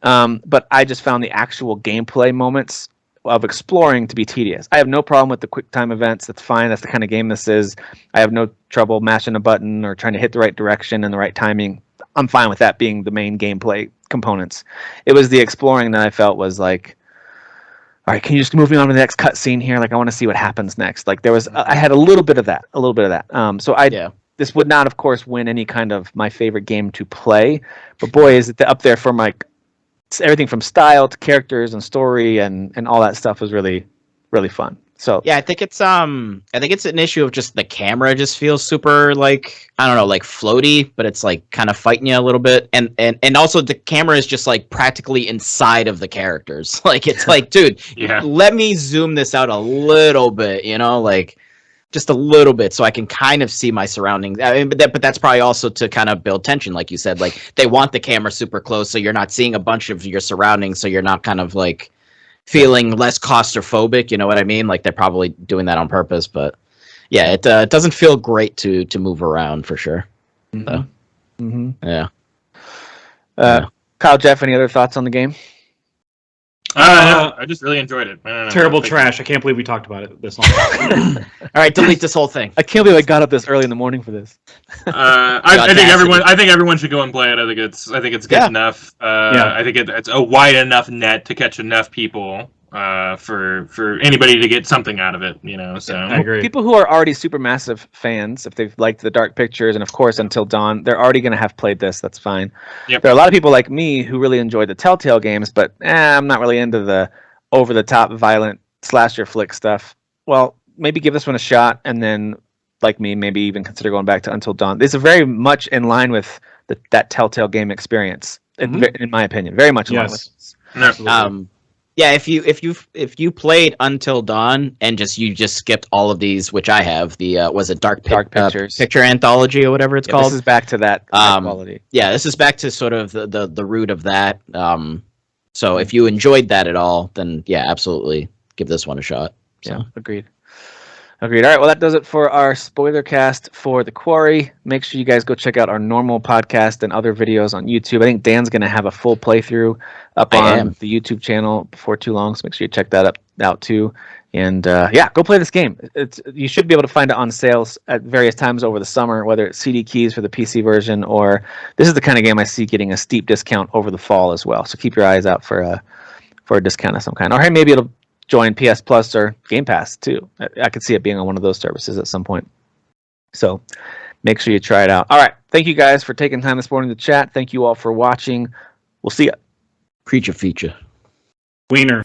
But I just found the actual gameplay moments of exploring to be tedious. I have no problem with the quick time events. That's fine. That's the kind of game this is. I have no trouble mashing a button or trying to hit the right direction and the right timing. I'm fine with that being the main gameplay components. It was the exploring that I felt was like, all right, can you just move me on to the next cutscene here? Like, I want to see what happens next. Like, I had a little bit of that. This would not, of course, win any kind of my favorite game to play. But boy, is it up there from like everything from style to characters and story and all that stuff was really, really fun. So yeah, I think it's an issue of just the camera just feels super like, I don't know, like floaty, but it's like kind of fighting you a little bit, and also the camera is just like practically inside of the characters. Like it's like, dude, let me zoom this out a little bit, like just a little bit, so I can kind of see my surroundings. I mean, but that's probably also to kind of build tension, like you said. Like they want the camera super close, so you're not seeing a bunch of your surroundings, so you're not kind of like feeling less claustrophobic, you know what I mean? Like they're probably doing that on purpose, but yeah, it doesn't feel great to move around for sure. Mm-hmm. So, yeah. Kyle, Jeff, any other thoughts on the game? I just really enjoyed it. Terrible trash. I can't believe we talked about it this long. All right, delete this whole thing. I can't believe I got up this early in the morning for this. I think everyone should go and play it. I think it's good enough. I think it's a wide enough net to catch enough people for anybody to get something out of it. So I agree. People who are already Supermassive fans, if they've liked the Dark Pictures and of course Until Dawn, they're already going to have played this. That's fine. Yep. There are a lot of people like me who really enjoy the Telltale games, but I'm not really into the over-the-top violent slasher flick stuff. Well, maybe give this one a shot, and then, like me, maybe even consider going back to Until Dawn. This is very much in line with that Telltale game experience, in my opinion. Very much in line with it. Absolutely. Yeah, if you played Until Dawn and you just skipped all of these, which I have, the was it Dark Pictures Picture Anthology or whatever it's called. This is back to that quality. Yeah, this is back to sort of the root of that. So if you enjoyed that at all, then yeah, absolutely give this one a shot. So. Yeah, agreed. All right, well, that does it for our spoiler cast for The Quarry. Make sure you guys go check out our normal podcast and other videos on YouTube. I think Dan's going to have a full playthrough up on the YouTube channel before too long, so make sure you check that out too. And go play this game. You should be able to find it on sales at various times over the summer, whether it's CD keys for the PC version, or this is the kind of game I see getting a steep discount over the fall as well. So keep your eyes out for a discount of some kind. Or hey, maybe it'll join PS Plus or Game Pass too. I could see it being on one of those services at some point. So make sure you try it out. All right. Thank you guys for taking time this morning to chat. Thank you all for watching. We'll see you. Creature feature. Wiener.